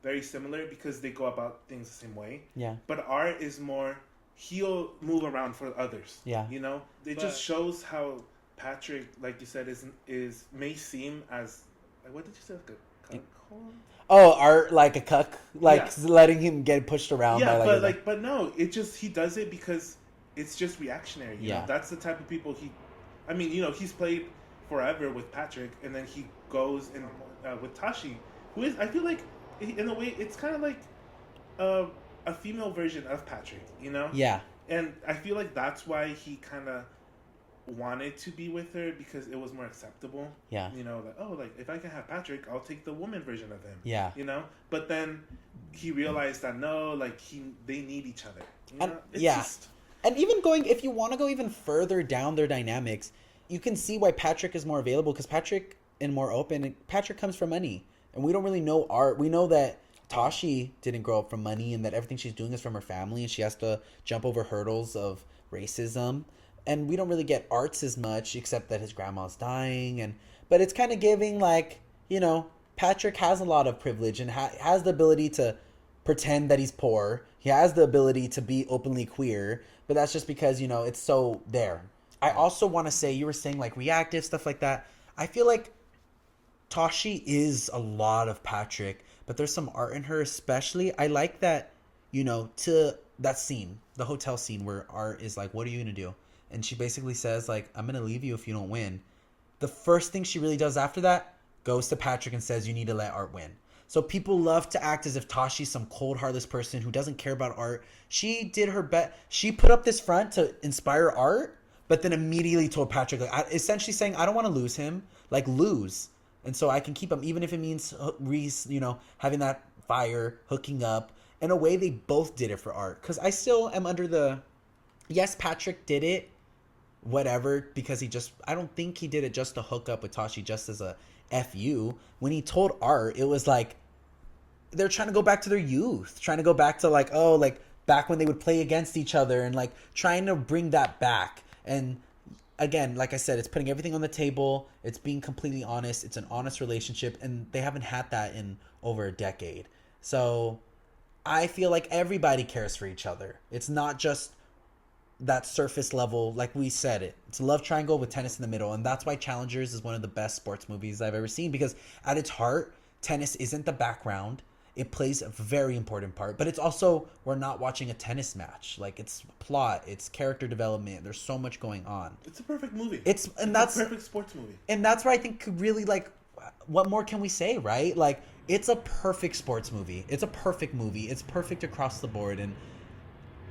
very similar because they go about things the same way. Yeah. But Art is more, he'll move around for others. Yeah. You know? It just shows how Patrick, like you said, is may seem as, like, what did you say? Like a cuckold? Oh, Art like a cuck, like letting him get pushed around. Yeah, by but no, it just he does it because it's just reactionary. You know? That's the type of people he. I mean, you know, he's played forever with Patrick, and then he goes and with Tashi, who is, I feel like, in a way, it's kind of like a female version of Patrick. You know? Yeah. And I feel like that's why he kind of wanted to be with her because it was more acceptable. Yeah. You know, like, oh, like if I can have Patrick, I'll take the woman version of him. Yeah. You know? But then he realized that no, like they need each other. You know? It's just... And even if you want to go even further down their dynamics, you can see why Patrick is more available because Patrick is more open. Patrick comes from money. And we don't really know Art. We know that Tashi didn't grow up from money and that everything she's doing is from her family and she has to jump over hurdles of racism. And we don't really get Arts as much, except that his grandma's dying. But it's kind of giving, like, you know, Patrick has a lot of privilege and has the ability to pretend that he's poor. He has the ability to be openly queer. But that's just because, you know, it's so there. I also want to say, you were saying, like, reactive, stuff like that. I feel like Tashi is a lot of Patrick, but there's some art in her especially. I like that, you know, to that scene, the hotel scene where Art is like, what are you going to do? And she basically says, like, I'm going to leave you if you don't win. The first thing she really does after that goes to Patrick and says, you need to let Art win. So people love to act as if Tashi's some cold, heartless person who doesn't care about Art. She did her best. She put up this front to inspire Art, but then immediately told Patrick, like, essentially saying, I don't want to lose him. Like, lose. And so I can keep him, even if it means, you know, having that fire, hooking up. In a way, they both did it for Art. Because I still am under the, yes, Patrick did it, whatever, because I don't think he did it just to hook up with Tashi, just as a FU. When he told Art, it was like, they're trying to go back to their youth, trying to go back to, like, oh, like, back when they would play against each other, and, like, trying to bring that back. And again, like I said, it's putting everything on the table, it's being completely honest, it's an honest relationship, and they haven't had that in over a decade. So I feel like everybody cares for each other. It's not just that surface level, like we said it. It's a love triangle with tennis in the middle, and that's why Challengers is one of the best sports movies I've ever seen, because at its heart, tennis isn't the background. it plays a very important part. But it's also, we're not watching a tennis match. Like, it's plot, it's character development. There's so much going on. It's a perfect movie. It's a perfect sports movie. And that's where I think really, like, what more can we say, right? Like, it's a perfect sports movie. It's a perfect movie. It's perfect across the board. And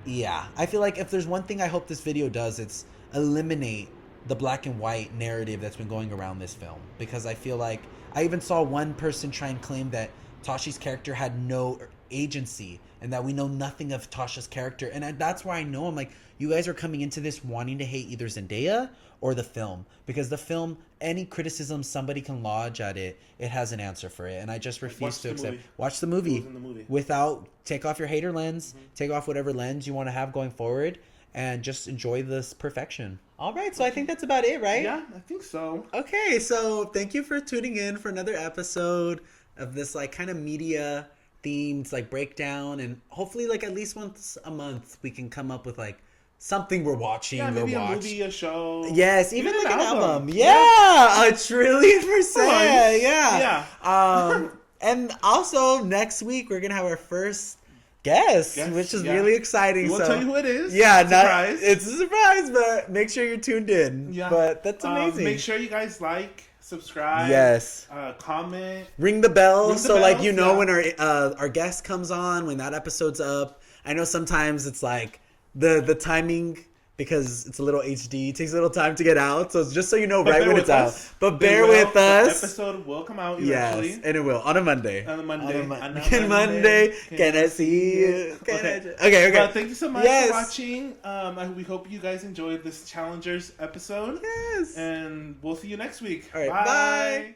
yeah, I feel like if there's one thing I hope this video does, it's eliminate the black and white narrative that's been going around this film. Because I feel like I even saw one person try and claim that Toshi's character had no agency and that we know nothing of Tasha's character. And that's why I know, I'm like, you guys are coming into this wanting to hate either Zendaya or the film. Because the film, any criticism somebody can lodge at it, it has an answer for it. And I just refuse to accept. Watch the movie. Without, take off your hater lens, take off whatever lens you want to have going forward, and just enjoy this perfection. All right, so I think that's about it, right? Yeah, I think so. Okay, so thank you for tuning in for another episode of this, like, kind of media themed, like, breakdown, and hopefully, like, at least once a month we can come up with, like, something we're watching. Yeah, maybe a movie, a show. Yes, even like an album. Yeah, 1,000,000,000%. Yeah. And also next week we're gonna have our first guest, which is really exciting. We'll tell you who it is. Yeah, it's a surprise, but make sure you're tuned in. Yeah, but that's amazing. Make sure you guys like, subscribe, comment, ring the bell, like, you know, when our guest comes on, when that episode's up. I know sometimes it's like the timing, because it's a little HD, takes a little time to get out, so just so you know right when it's out. But bear with us. The episode will come out eventually. Yes, and it will on a Monday. On a Monday. Can I see you? Okay. Well, thank you so much for watching. We hope you guys enjoyed this Challengers episode. Yes. And we'll see you next week. All right, bye.